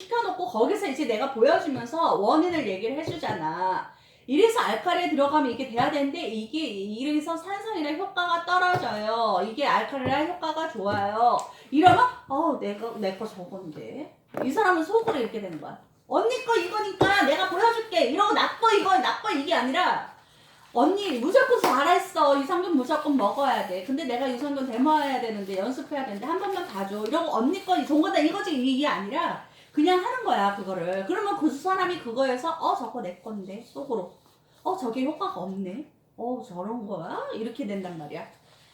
시켜놓고 거기서 이제 내가 보여주면서 원인을 얘기를 해주잖아. 이래서 알칼리에 들어가면 이게 돼야 되는데 이게 이래서 산성이라 효과가 떨어져요. 이게 알칼리라 효과가 좋아요. 이러면 내가 내 거 저건데 이 사람은 속으로 이렇게 되는 거야. 언니 거 이거니까 내가 보여줄게. 이러고 나빠 이거 나빠 이게 아니라 언니 무조건 잘했어. 유산균 무조건 먹어야 돼. 근데 내가 유산균 데모해야 되는데 연습해야 되는데 한 번만 봐줘. 이러고 언니 거 좋은 거다 이거지 이게 아니라 그냥 하는 거야 그거를. 그러면 그 사람이 그거에서 저거 내 건데 속으로 저게 효과가 없네. 저런 거야? 이렇게 된단 말이야.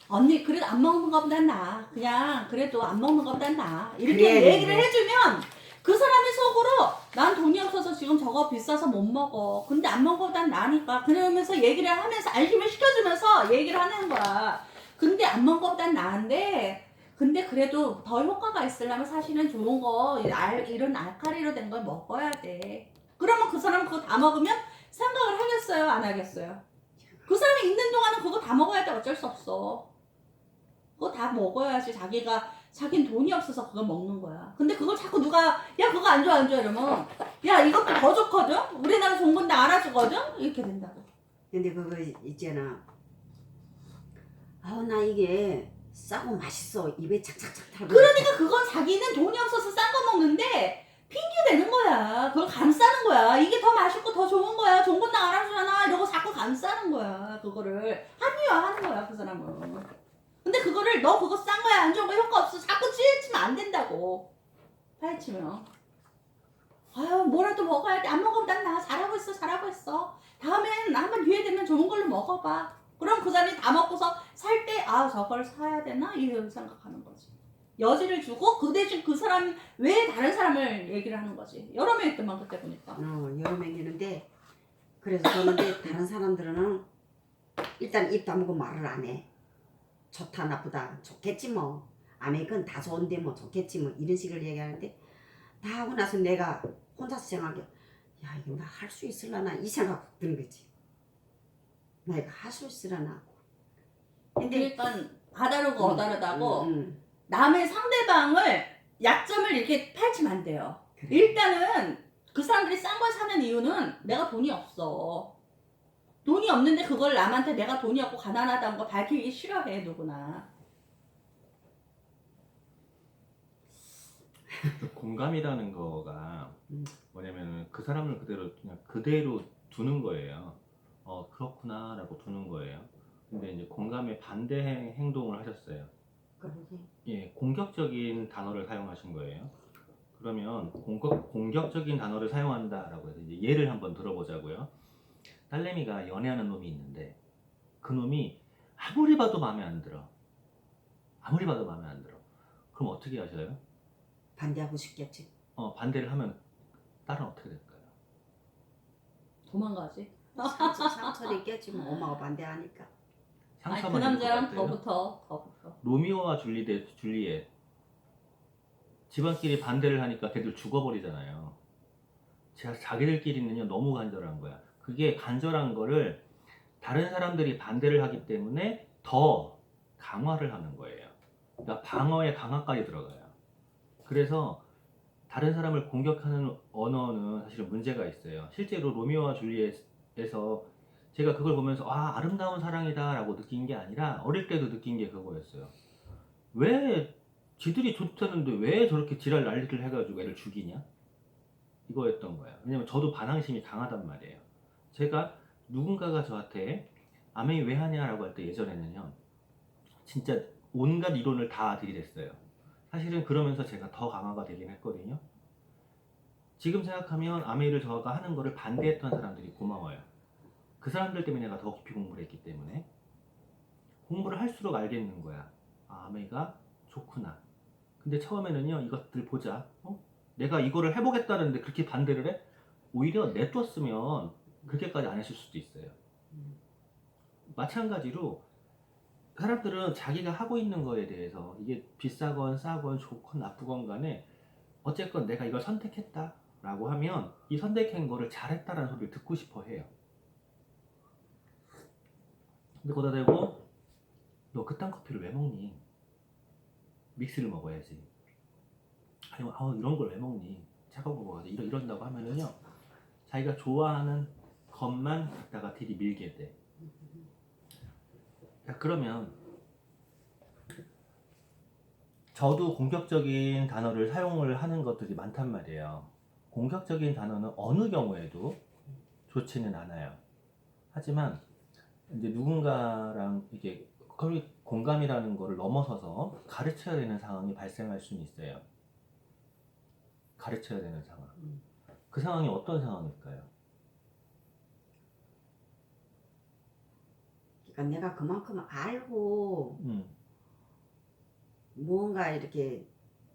언니 그래도 안 먹는 것보단 나아. 그냥 그래도 안 먹는 것보단 나아. 이렇게 얘기를 해주면 그 사람이 속으로 난 돈이 없어서 지금 저거 비싸서 못 먹어. 근데 안 먹어보단 나니까. 그러면서 얘기를 하면서 알림을 시켜주면서 얘기를 하는 거야. 근데 안 먹어보단 나은데 근데 그래도 더 효과가 있으려면 사실은 좋은 거 이런 알칼리로 된 걸 먹어야 돼. 그러면 그 사람은 그거 다 먹으면 생각을 하겠어요? 안 하겠어요? 그 사람이 있는 동안은 그거 다 먹어야 돼. 어쩔 수 없어. 그거 다 먹어야지 자긴 돈이 없어서 그걸 먹는 거야. 근데 그걸 자꾸 누가 야 그거 안 좋아 안 좋아 이러면 야 이것도 더 좋거든? 우리나라 좋은 건데 알아주거든? 이렇게 된다고. 근데 그거 있잖아. 나 이게 싸고 맛있어. 입에 착착착 달고. 그러니까 그건 자기는 돈이 없어서 싼 거 먹는데 핑계 대는 거야. 그걸 감싸는 거야. 이게 더 맛있고 더 좋은 거야. 좋은 건 나 알아주잖아. 이러고 자꾸 감싸는 거야. 그거를 합리화하는 거야 그 사람은. 근데 그거를 너 그거 싼 거야 안 좋은 거 효과 없어. 자꾸 찌르치면 안 된다고. 파헤치면. 아유 뭐라도 먹어야 돼. 안 먹으면 난 나 잘하고 있어 잘하고 있어. 다음엔 한번 기회 되면 좋은 걸로 먹어봐. 그럼 그 사람이 다 먹고서 살 때 저걸 사야 되나? 이런 생각하는 거지. 여지를 주고 그 대신 그 사람이 왜 다른 사람을 얘기를 하는 거지. 여러 명 있더만 그때 보니까. 여러 명 있는데 그래서 그러는데 다른 사람들은 일단 입 다물고 말을 안 해. 좋다 나쁘다 좋겠지 뭐. 아메리칸 다 좋은데 뭐 좋겠지 뭐 이런 식으로 얘기하는데 다 하고 나서 내가 혼자서 생각해. 야 이거 나 할 수 있을라나 이 생각 드는 거지. 내가 할 수 있을라나. 근데 그러니까 다다르고 어다르다고 응. 남의 상대방을 약점을 이렇게 파헤치면 안 돼요. 그래. 일단은 그 사람들이 싼 걸 사는 이유는 내가 돈이 없어. 돈이 없는데 그걸 남한테 내가 돈이 없고 가난하다는 거 밝히기 싫어해 누구나. 공감이라는 거가 음. 뭐냐면 그 사람을 그냥 그대로 두는 거예요. 그렇구나 라고 두는 거예요. 근데 이제 공감의 반대 행동을 하셨어요. 그러지. 예, 공격적인 단어를 사용하신 거예요. 그러면 공격적인 단어를 사용한다라고 해서 이제 예를 한번 들어보자고요. 딸내미가 연애하는 놈이 있는데 그 놈이 아무리 봐도 마음에 안 들어. 아무리 봐도 마음에 안 들어. 그럼 어떻게 하셔요? 반대하고 싶겠지. 반대를 하면 딸은 어떻게 될까요? 도망가지. 상처도 있겠지 뭐 엄마가 반대하니까. 아니 그 상처만 남자랑 입을 것 같아요. 더부터. 로미오와 줄리엣 집안끼리 반대를 하니까 걔들 죽어버리잖아요. 자기들끼리는요 너무 간절한 거야. 그게 간절한 거를 다른 사람들이 반대를 하기 때문에 더 강화를 하는 거예요. 그러니까 방어에 강화까지 들어가요. 그래서 다른 사람을 공격하는 언어는 사실은 문제가 있어요. 실제로 로미오와 줄리엣에서 제가 그걸 보면서 아름다운 사랑이다 라고 느낀 게 아니라 어릴 때도 느낀 게 그거였어요. 왜 지들이 좋다는데 왜 저렇게 지랄 난리를 해가지고 애를 죽이냐? 이거였던 거야. 왜냐면 저도 반항심이 강하단 말이에요. 제가 누군가가 저한테 아메이 왜 하냐라고 할 때 예전에는요 진짜 온갖 이론을 다 들이댔어요. 사실은 그러면서 제가 더 강화가 되긴 했거든요. 지금 생각하면 아메이를 저가 하는 거를 반대했던 사람들이 고마워요. 그 사람들 때문에 내가 더 깊이 공부를 했기 때문에 공부를 할수록 알겠는 거야. 아메이가 좋구나. 근데 처음에는요 이것들 보자. 내가 이거를 해보겠다는데 그렇게 반대를 해? 오히려 내뒀으면 그렇게까지 안 했을 수도 있어요. 마찬가지로 사람들은 자기가 하고 있는 거에 대해서 이게 비싸건 싸건 좋건 나쁘건 간에 어쨌건 내가 이걸 선택했다 라고 하면 이 선택한 거를 잘했다라는 소리를 듣고 싶어 해요. 근데 거기다 대고 너 그딴 커피를 왜 먹니? 믹스를 먹어야지. 아니면 이런 걸 왜 먹니? 차가워 이런다고 하면은요 자기가 좋아하는 것만 갖다가 들이밀게 돼. 자, 그러면 저도 공격적인 단어를 사용을 하는 것들이 많단 말이에요. 공격적인 단어는 어느 경우에도 좋지는 않아요. 하지만 이제 누군가랑 이게 거의 공감이라는 거를 넘어서서 가르쳐야 되는 상황이 발생할 수는 있어요. 가르쳐야 되는 상황. 그 상황이 어떤 상황일까요? 그러니까 내가 그만큼 알고 음, 뭔가 이렇게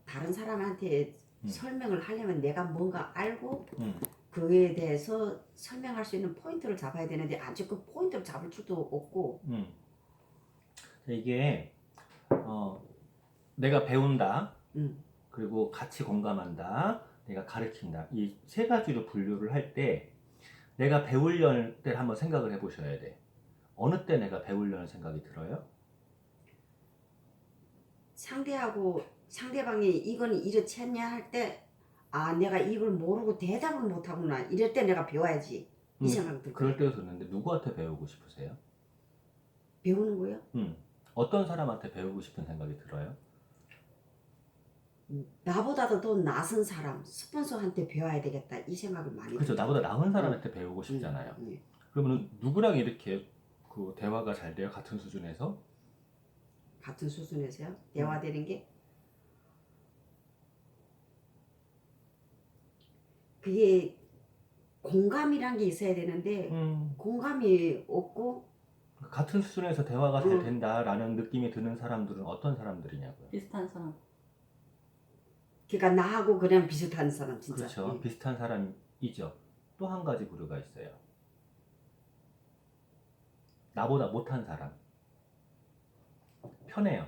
다른 사람한테 음. 설명을 하려면 내가 뭔가 알고 음. 그에 대해서 설명할 수 있는 포인트를 잡아야 되는데 아직 그 포인트를 잡을 줄도 없고. 이게 내가 배운다, 음. 그리고 같이 공감한다, 내가 가르친다 이 세 가지로 분류를 할 때 내가 배우려는 때를 한번 생각을 해보셔야 돼. 어느 때 내가 배우려는 생각이 들어요? 상대방이 이건 이렇지 않냐 할 때 아 내가 이걸 모르고 대답을 못하구나 이럴 때 내가 배워야지 이 생각 들 그럴 거예요. 때도 듣는데 누구한테 배우고 싶으세요? 배우는 거요? 어떤 사람한테 배우고 싶은 생각이 들어요? 나보다도 더 낯선 사람 스폰서한테 배워야 되겠다 이 생각을 많이 그렇죠. 들어요. 나보다 나은 사람한테 배우고 싶잖아요. 그러면 누구랑 이렇게 그 대화가 잘 돼요? 같은 수준에서? 같은 수준에서요 대화되는 게 그게 공감이란 게 있어야 되는데 공감이 없고 같은 수준에서 대화가 잘 된다라는 느낌이 드는 사람들은 어떤 사람들이냐고요? 비슷한 사람. 그러니까 나하고 그냥 비슷한 사람 진짜. 그렇죠. 비슷한 사람이죠. 또 한 가지 부류가 있어요. 나보다 못한 사람. 편해요.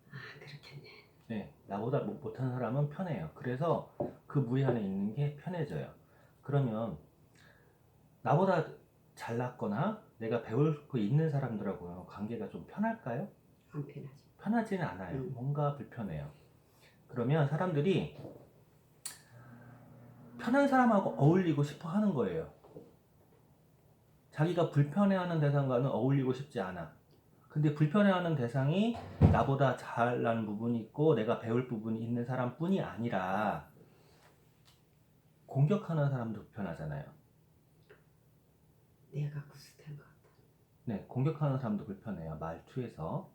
아 그렇겠네. 네, 나보다 못한 사람은 편해요. 그래서 그 무리 안에 있는 게 편해져요. 그러면 나보다 잘났거나 내가 배울 거 있는 사람들하고 관계가 좀 편할까요? 안 편하지. 편하지는 않아요. 뭔가 불편해요. 그러면 사람들이 편한 사람하고 어울리고 싶어 하는 거예요. 자기가 불편해하는 대상과는 어울리고 싶지 않아. 근데 불편해하는 대상이 나보다 잘난 부분이 있고 내가 배울 부분이 있는 사람뿐이 아니라 공격하는 사람도 불편하잖아요. 내가 비슷한 것 같아. 네, 공격하는 사람도 불편해요. 말투에서.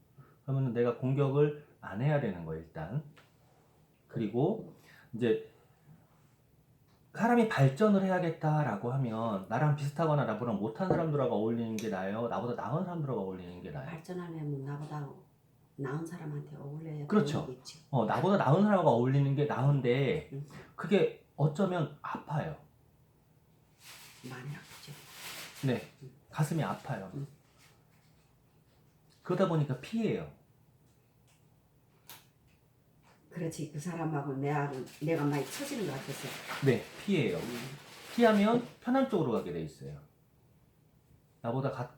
그러면 내가 공격을 안 해야 되는 거예요, 일단. 그리고 이제 사람이 발전을 해야겠다라고 하면 나랑 비슷하거나 나보다 못한 사람들하고 어울리는 게 나아요? 나보다 나은 사람들하고 어울리는 게 나아요? 발전하려면 나보다 나은 사람한테 어울려야 그렇죠. 되는 게 있지. 나보다 나은 사람하고 어울리는 게 나은데 그게 어쩌면 아파요. 많이 아프죠. 네, 가슴이 아파요. 그러다 보니까 피해요. 그렇지 그 사람하고 내가 많이 처지는 것 같았어. 네, 피해요. 피하면 편한 쪽으로 가게 돼 있어요. 나보다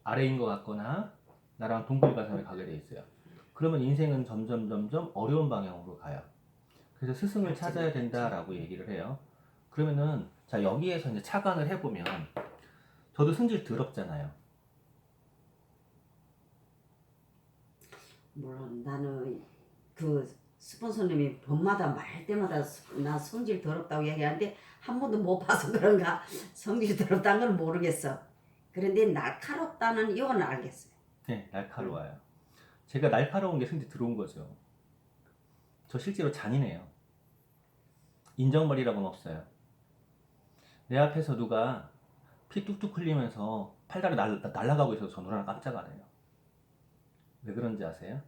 아래인 것 같거나 나랑 동굴가상에 가게 돼 있어요. 그러면 인생은 점점 어려운 방향으로 가요. 그래서 스승을 찾아야 된다라고 얘기를 해요. 그러면은 자 여기에서 이제 착안을 해보면 저도 승질 더럽잖아요. 물론 나는 그 스폰서님이 밤마다 말 때마다 나 성질 더럽다고 얘기하는데 한 번도 못 봐서 그런가 성질 더럽다는 걸 모르겠어. 그런데 날카롭다는 이건 알겠어요. 네, 날카로워요. 제가 날카로운 게 승질 들어온 거죠. 저 실제로 잔인해요. 인정머리라고는 없어요. 내 앞에서 누가 피 뚝뚝 흘리면서 팔다리 날아가고 있어서 저 눈을 깜짝 안 해요. 왜 그런지 아세요?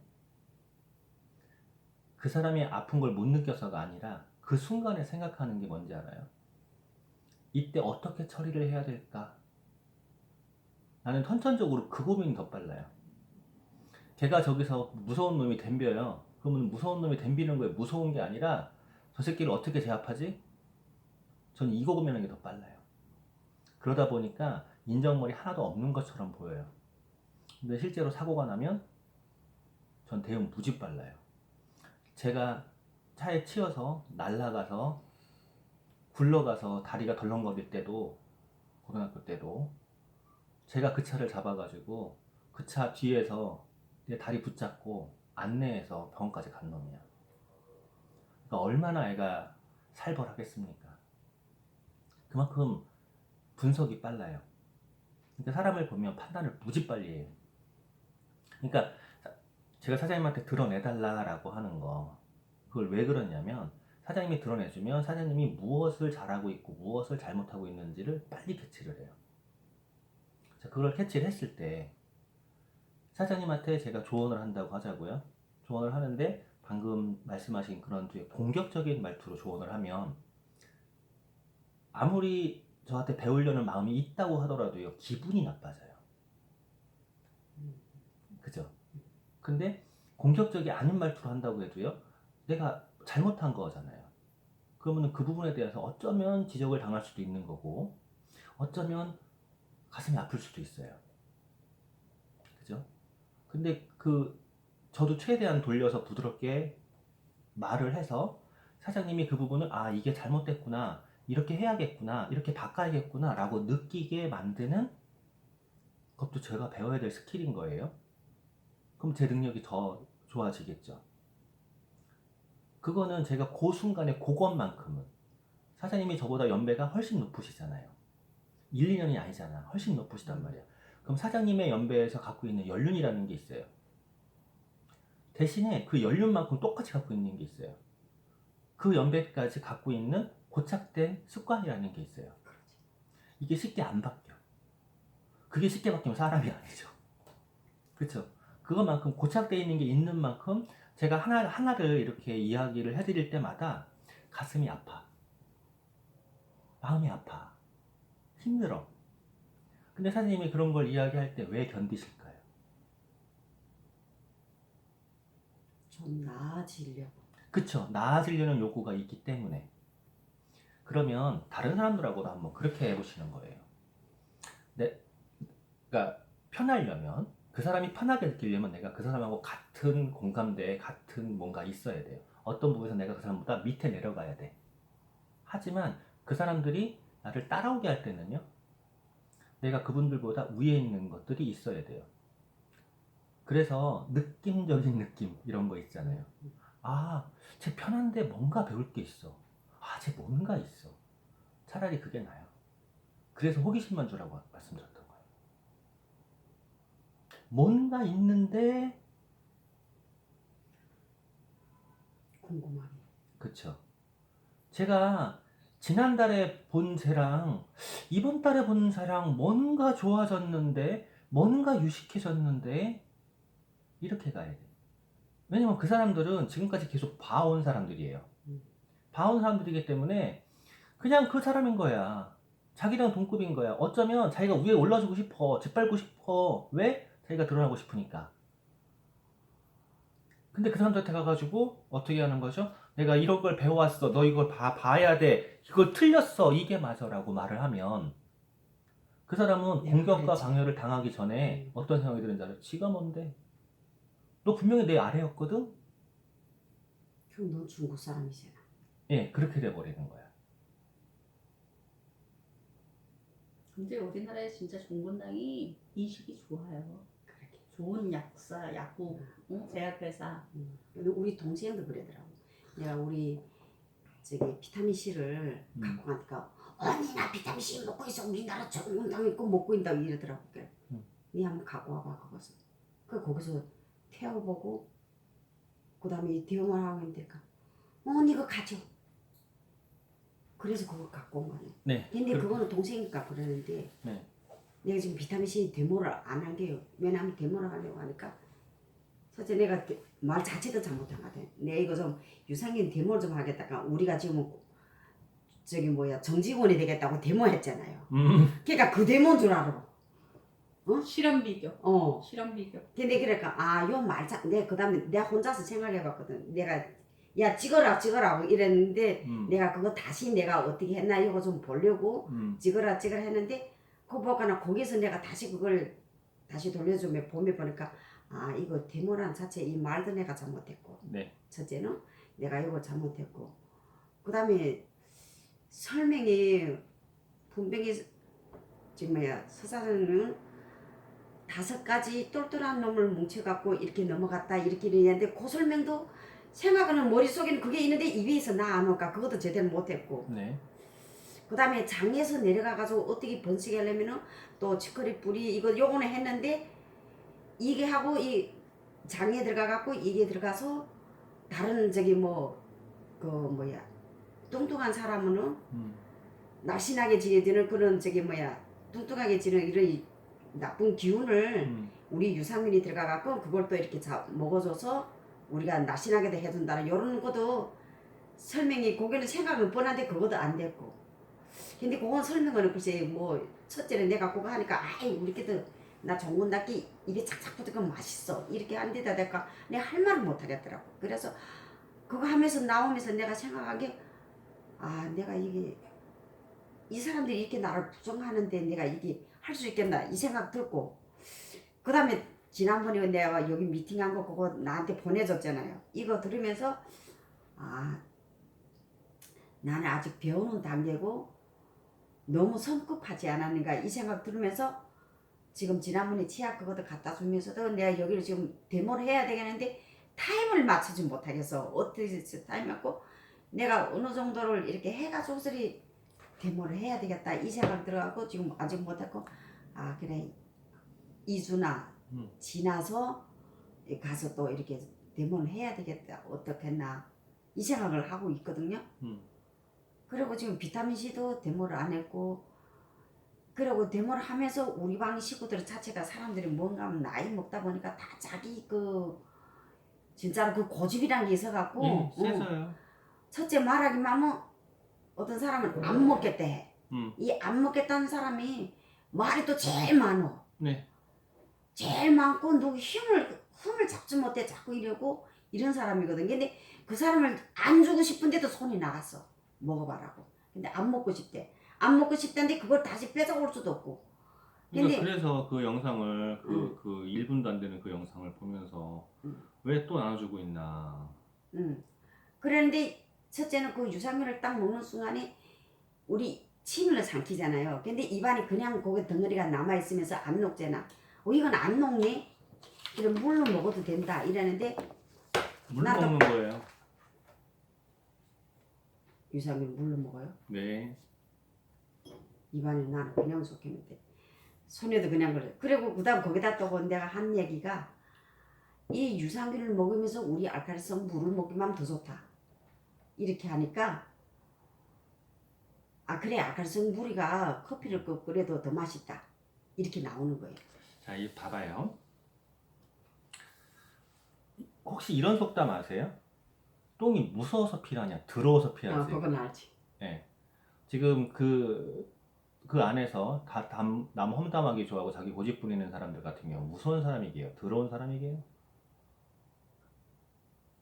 그 사람이 아픈 걸 못 느껴서가 아니라 그 순간에 생각하는 게 뭔지 알아요? 이때 어떻게 처리를 해야 될까? 나는 선천적으로 그 고민이 더 빨라요. 걔가 저기서 무서운 놈이 덤벼요. 그러면 무서운 놈이 덤비는 거에 무서운 게 아니라 저 새끼를 어떻게 제압하지? 저는 이거 고민하는 게 더 빨라요. 그러다 보니까 인정머리 하나도 없는 것처럼 보여요. 근데 실제로 사고가 나면 전 대응 무지 빨라요. 제가 차에 치여서 날아가서 굴러가서 다리가 덜렁거릴 때도, 고등학교 때도 제가 그 차를 잡아가지고 그 차 뒤에서 내 다리 붙잡고 안내해서 병원까지 간 놈이야. 그러니까 얼마나 애가 살벌하겠습니까? 그만큼 분석이 빨라요. 그러니까 사람을 보면 판단을 무지 빨리 해요. 그러니까 제가 사장님한테 드러내달라고 하는 거, 그걸 왜 그러냐면 사장님이 드러내주면 사장님이 무엇을 잘하고 있고 무엇을 잘못하고 있는지를 빨리 캐치를 해요. 자, 그걸 캐치를 했을 때 사장님한테 제가 조언을 한다고 하자고요. 조언을 하는데 방금 말씀하신 그런 뒤에 공격적인 말투로 조언을 하면 아무리 저한테 배우려는 마음이 있다고 하더라도요, 기분이 나빠져요. 그죠? 근데 공격적이 아닌 말투로 한다고 해도요, 내가 잘못한 거잖아요. 그러면 그 부분에 대해서 어쩌면 지적을 당할 수도 있는 거고, 어쩌면 가슴이 아플 수도 있어요. 그죠? 근데 저도 최대한 돌려서 부드럽게 말을 해서 사장님이 그 부분을, 아, 이게 잘못됐구나, 이렇게 해야겠구나, 이렇게 바꿔야겠구나 라고 느끼게 만드는 것도 제가 배워야 될 스킬인 거예요. 그럼 제 능력이 더 좋아지겠죠. 그거는 제가 그 순간에 그것만큼은, 사장님이 저보다 연배가 훨씬 높으시잖아요. 1, 2년이 아니잖아. 훨씬 높으시단 말이야. 그럼 사장님의 연배에서 갖고 있는 연륜이라는 게 있어요. 대신에 그 연륜만큼 똑같이 갖고 있는 게 있어요. 그 연배까지 갖고 있는 고착된 습관이라는 게 있어요. 이게 쉽게 안 바뀌어. 그게 쉽게 바뀌면 사람이 아니죠. 그렇죠? 그것만큼 고착되어 있는 게 있는 만큼 제가 하나를 이렇게 이야기를 해드릴 때마다 가슴이 아파. 마음이 아파. 힘들어. 근데 사장님이 그런 걸 이야기할 때 왜 견디실까요? 좀 나아지려고. 그쵸? 나아지려는 요구가 있기 때문에. 그러면 다른 사람들하고도 한번 그렇게 해보시는 거예요. 그러니까 편하려면, 그 사람이 편하게 느끼려면 내가 그 사람하고 같은 공감대에 같은 뭔가 있어야 돼요. 어떤 부분에서 내가 그 사람보다 밑에 내려가야 돼. 하지만 그 사람들이 나를 따라오게 할 때는요, 내가 그분들보다 위에 있는 것들이 있어야 돼요. 그래서 느낌적인 느낌, 이런 거 있잖아요. 아, 쟤 편한데 뭔가 배울 게 있어. 아, 쟤 뭔가 있어. 차라리 그게 나아요. 그래서 호기심만 주라고 말씀드렸던 거예요. 뭔가 있는데, 궁금하게. 그쵸. 제가 지난달에 본 쟤랑 이번 달에 본 쟤랑 뭔가 좋아졌는데, 뭔가 유식해졌는데, 이렇게 가야 돼. 왜냐면 그 사람들은 지금까지 계속 봐온 사람들이에요. 봐온 사람들이기 때문에 그냥 그 사람인 거야. 자기랑 동급인 거야. 어쩌면 자기가 위에 올라주고 싶어. 짓밟고 싶어. 왜? 자기가 드러나고 싶으니까. 근데 그 사람들한테 가가지고 어떻게 하는 거죠? 내가 이런 걸 배워왔어. 너 이걸 봐야 돼. 이걸 틀렸어. 이게 맞아. 라고 말을 하면 그 사람은 공격과 그렇지. 방해를 당하기 전에 어떤 생각이 드는지 알아요? 지가 뭔데? 너 분명히 내 아래였거든? 그럼 넌 중국 사람이잖아. 예, 그렇게 돼버리는 거야. 근데 우리나라에 진짜 종군당이 인식이 좋아요. 그렇게. 좋은 약사, 약국, 응? 제약회사. 근데 우리 동생도 그러더라고. 내가 우리 저기 비타민 C를 갖고 가니까 언니 나 비타민 C 먹고 있어. 우리나라 종군당 있고 먹고 있다고 이러더라고. 니 한번 갖고 와봐 거기서. 거기서 태워보고 그 다음에 대응을 하고 있는데 니 그거 가져. 그래서 그거 갖고 온 거네. 네. 근데 그거는 동생이니까 그러는데 네. 내가 지금 비타민C 데모를 안 한 게요. 왜냐하면 데모를 하려고 하니까 사실 내가 말 자체도 잘못한 것 같아. 내가 이거 좀 유산균 데모를 좀 하겠다가 우리가 지금 저기 정직원이 되겠다고 데모했잖아요. 그러니까 그 데모인 줄 알아. 실험 비교. 실험 비교. 근데 그러니까 요 말자 내가 그다음에 내가 혼자서 생각해봤거든. 내가 야 찍어라 이랬는데 내가 그거 다시 내가 어떻게 했나 이거 좀 보려고 찍어라 했는데 그거 보거나 거기서 내가 다시 그걸 다시 돌려주면 보니까 이거 데모란 자체 이 말도 내가 잘못했고 네. 첫째는 내가 이거 잘못했고 그 다음에 설명이 분명히 지금 뭐야 서사는 5가지 똘똘한 놈을 뭉쳐갖고 이렇게 넘어갔다 이렇게 이랬는데 그 설명도 생각하는 머릿속에는 그게 있는데 입에서 나 안 올까 그것도 제대로 못했고 네. 그 다음에 장에서 내려가가지고 어떻게 번식하려면은 또 치커리 뿌리 이거 요거는 했는데 이게 하고 이 장에 들어가갖고 이게 들어가서 다른 저기 뭐 그 뭐야 뚱뚱한 사람은 날씬하게 지내지는 그런 저기 뭐야 뚱뚱하게 지는 이런 나쁜 기운을 우리 유산균이 들어가갖고 그걸 또 이렇게 먹어줘서 우리가 날씬하게 해준다는 요런 것도 설명이 거기는 생각은 뻔한데 그것도 안 됐고 근데 그건 설명은 글쎄 뭐 첫째는 내가 그거 하니까 아이 우리끼도 나 좋은 닭이 입에 착착 붙으면 맛있어 이렇게 한 데다 내가 내가 할 말을 못 하겠더라고 그래서 그거 하면서 나오면서 내가 생각한 게 아 내가 이게 이 사람들이 이렇게 나를 부정하는데 내가 이게 할 수 있겠나 이 생각 들고 그 다음에 지난번에 내가 여기 미팅한 거 그거 나한테 보내줬잖아요 이거 들으면서 아 나는 아직 배우는 단계고 너무 성급하지 않았는가 이 생각 들으면서 지금 지난번에 치약 그것도 갖다 주면서도 내가 여기를 지금 데모를 해야 되겠는데 타임을 맞추지 못하겠어 어떻게 타임 맞고 내가 어느 정도를 이렇게 해가지고서리 데모를 해야 되겠다 이 생각 들어가고 지금 아직 못했고 아 그래 2주나 지나서 가서 또 이렇게 데모를 해야 되겠다 어떻겠나 이 생각을 하고 있거든요 그리고 지금 비타민C도 데모를 안 했고 그리고 데모를 하면서 우리 방 식구들 자체가 사람들이 뭔가 하면 나이 먹다 보니까 다 자기 그 진짜로 그 고집이란 게 있어갖고 세서요. 첫째 말하기만 하면 어떤 사람은 안 먹겠대 이 안 먹겠다는 사람이 말이 또 제일 많어 네. 제일 많고 누구 흠을 잡지 못해 자꾸 이러고 이런 사람이거든 근데 그 사람을 안 주고 싶은데도 손이 나갔어 먹어봐라고 근데 안 먹고 싶대 안 먹고 싶다는데 그걸 다시 뺏어올 수도 없고 그러니까 근데 그래서 그 영상을 그 1분도 안 되는 그 영상을 보면서 왜 또 나눠주고 있나 그런데 첫째는 그 유산균을 딱 먹는 순간에 우리 침을 삼키잖아요 근데 입안에 그냥 거기 덩어리가 남아있으면서 안 녹잖아 이건 안 녹네 그럼 물로 먹어도 된다 이러는데 물 나도- 먹는 거예요. 유산균 물로 먹어요? 네. 입안에 나는 그냥 속했는데 손에도 그냥 그래 그리고 그 다음 거기다 또 내가 한 얘기가 이 유산균을 먹으면서 우리 알칼리성 물을 먹기만 하면 더 좋다 이렇게 하니까 아 그래 알칼리성 물이가 커피를 끓여도 더 맛있다 이렇게 나오는 거예요 자, 이 봐봐요. 혹시 이런 속담 아세요? 똥이 무서워서 피라냐, 더러워서 피하지. 그건 알지 네. 지금 그 안에서 남 험담하기 좋아하고 자기 고집 부리는 사람들 같은 경우 무서운 사람이게요? 더러운 사람이게요?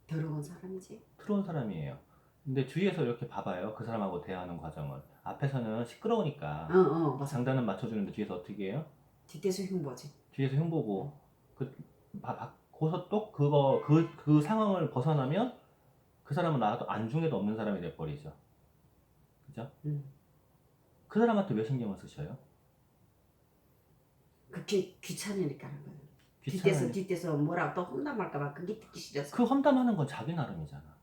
더러운 사람이지 더러운 사람이에요. 근데 주위에서 이렇게 봐봐요. 그 사람하고 대화하는 과정을. 앞에서는 시끄러우니까 맞아 장단은 맞춰주는데 뒤에서 어떻게 해요? 뒷대수 흉보지 뒤에서 흉보고 거기서 또 그 상황을 벗어나면 그 사람은 나도 안중에도 없는 사람이 돼버리죠. 그죠? 그 사람한테 왜 신경을 쓰셔요? 그게 귀찮으니까 하는 거야 귀찮아요. 뒷대서 뭐라고 또 혼나말까봐 그게 듣기 싫어서 그 험담하는 건 자기 나름이잖아.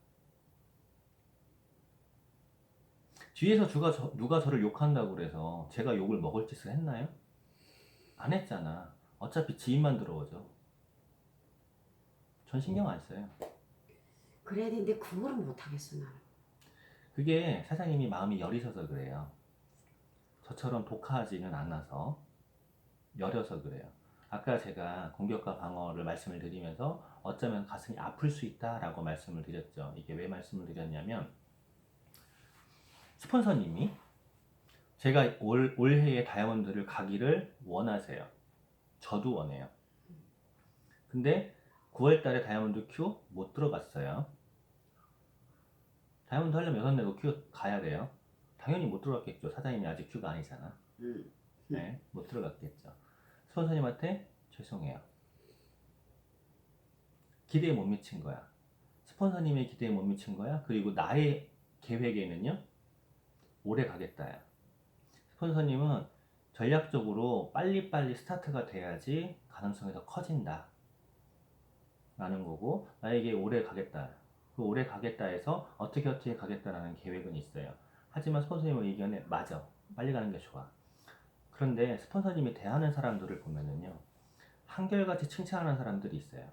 뒤에서 누가 저를 욕한다고 그래서 제가 욕을 먹을 짓을 했나요? 안 했잖아. 어차피 지인만 들어오죠. 전 신경 안 써요. 그래야 되는데 그거를 못하겠어 나는 그게 사장님이 마음이 여리셔서 그래요. 저처럼 독하지는 않아서 여려서 그래요. 아까 제가 공격과 방어를 말씀을 드리면서 어쩌면 가슴이 아플 수 있다라고 말씀을 드렸죠. 이게 왜 말씀을 드렸냐면 스폰서님이 제가 올해의 다이아몬드를 가기를 원하세요. 저도 원해요. 근데 9월달에 다이아몬드 큐 못 들어갔어요. 다이아몬드 하려면 6내고 큐 가야 돼요. 당연히 못 들어갔겠죠. 사장님이 아직 큐가 아니잖아. 네, 못 들어갔겠죠. 스폰서님한테 죄송해요. 기대에 못 미친 거야. 스폰서님의 기대에 못 미친 거야. 그리고 나의 계획에는요, 오래 가겠다야. 스폰서님은 전략적으로 빨리빨리 스타트가 돼야지 가능성이 더 커진다 라는 거고, 나에게 오래 가겠다. 그 오래 가겠다 해서 어떻게 가겠다라는 계획은 있어요. 하지만 스폰서님의 의견에 맞아. 빨리 가는 게 좋아. 그런데 스폰서님이 대하는 사람들을 보면은요, 한결같이 칭찬하는 사람들이 있어요.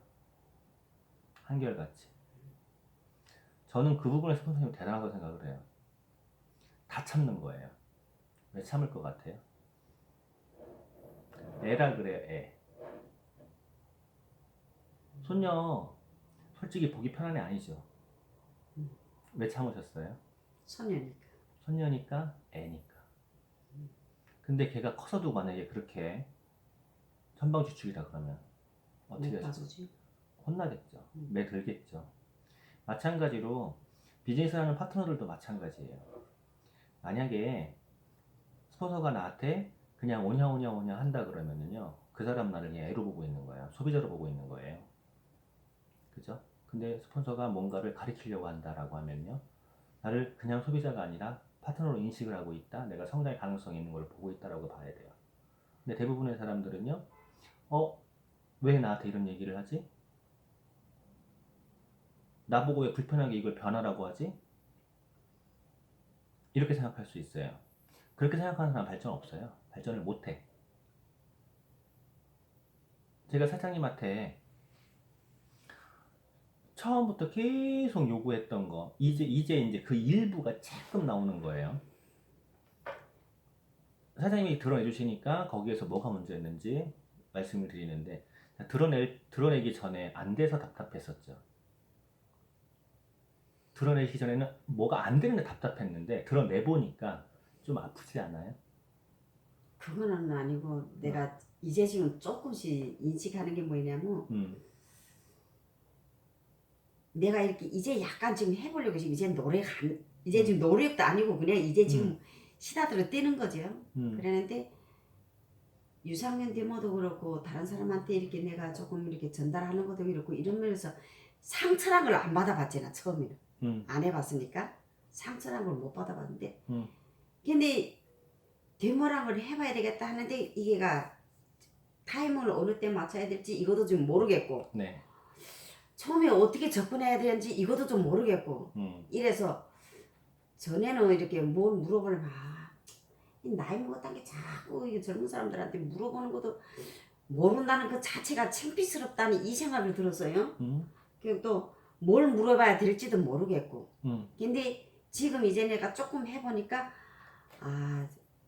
한결같이. 저는 그 부분에 스폰서님이 대단하다고 생각을 해요. 다 참는 거예요. 왜 참을 것 같아요? 애라 그래요, 애. 손녀, 솔직히 보기 편한 애 아니죠? 왜 참으셨어요? 소녀니까. 손녀니까, 애니까. 근데 걔가 커서도 만약에 그렇게 천방지축이라 그러면 어떻게 못 하죠? 봐주지. 혼나겠죠. 매들겠죠. 마찬가지로 비즈니스 하는 파트너들도 마찬가지예요. 만약에 스폰서가 나한테 그냥 오냐 한다 그러면은요, 그 사람 나를 그냥 애로 보고 있는 거예요. 소비자로 보고 있는 거예요. 그죠? 근데 스폰서가 뭔가를 가리키려고 한다라고 하면요, 나를 그냥 소비자가 아니라 파트너로 인식을 하고 있다, 내가 성장의 가능성이 있는 걸 보고 있다라고 봐야 돼요. 근데 대부분의 사람들은요, 왜 나한테 이런 얘기를 하지? 나보고 왜 불편하게 이걸 변하라고 하지? 이렇게 생각할 수 있어요. 그렇게 생각하는 사람 발전 없어요. 발전을 못해. 제가 사장님한테 처음부터 계속 요구했던 거, 이제 그 일부가 조금 나오는 거예요. 사장님이 드러내 주시니까 거기에서 뭐가 문제였는지 말씀을 드리는데, 드러내기 전에 안 돼서 답답했었죠. 드러내기 전에는 뭐가 안 되는데 답답했는데, 드러내보니까 좀 아프지 않아요? 그거는 아니고 내가 이제 지금 조금씩 인식하는 게 뭐냐면 내가 이렇게 이제 약간 지금 해보려고 지금 이제 이제 지금 노력도 아니고 그냥 이제 지금 시다들어 뛰는 거죠. 그러는데 유상현 데모도 그렇고 다른 사람한테 이렇게 내가 조금 이렇게 전달하는 것도 그렇고 이러면서 상처란 걸 안 받아봤잖아 처음에는. 안 해봤으니까 상처란 걸 못 받아봤는데 근데 데모란 걸 해봐야 되겠다 하는데 이게가 타이밍을 어느 때 맞춰야 될지 이것도 좀 모르겠고 네. 처음에 어떻게 접근해야 되는지 이것도 좀 모르겠고 이래서 전에는 이렇게 뭘 물어보려면 이 나이 먹었다는 게 자꾸 이 젊은 사람들한테 물어보는 것도 모른다는 그 자체가 창피스럽다는 이 생각을 들었어요. 그리고 또 뭘 물어봐야 될지도 모르겠고 근데 지금 이제 내가 조금 해보니까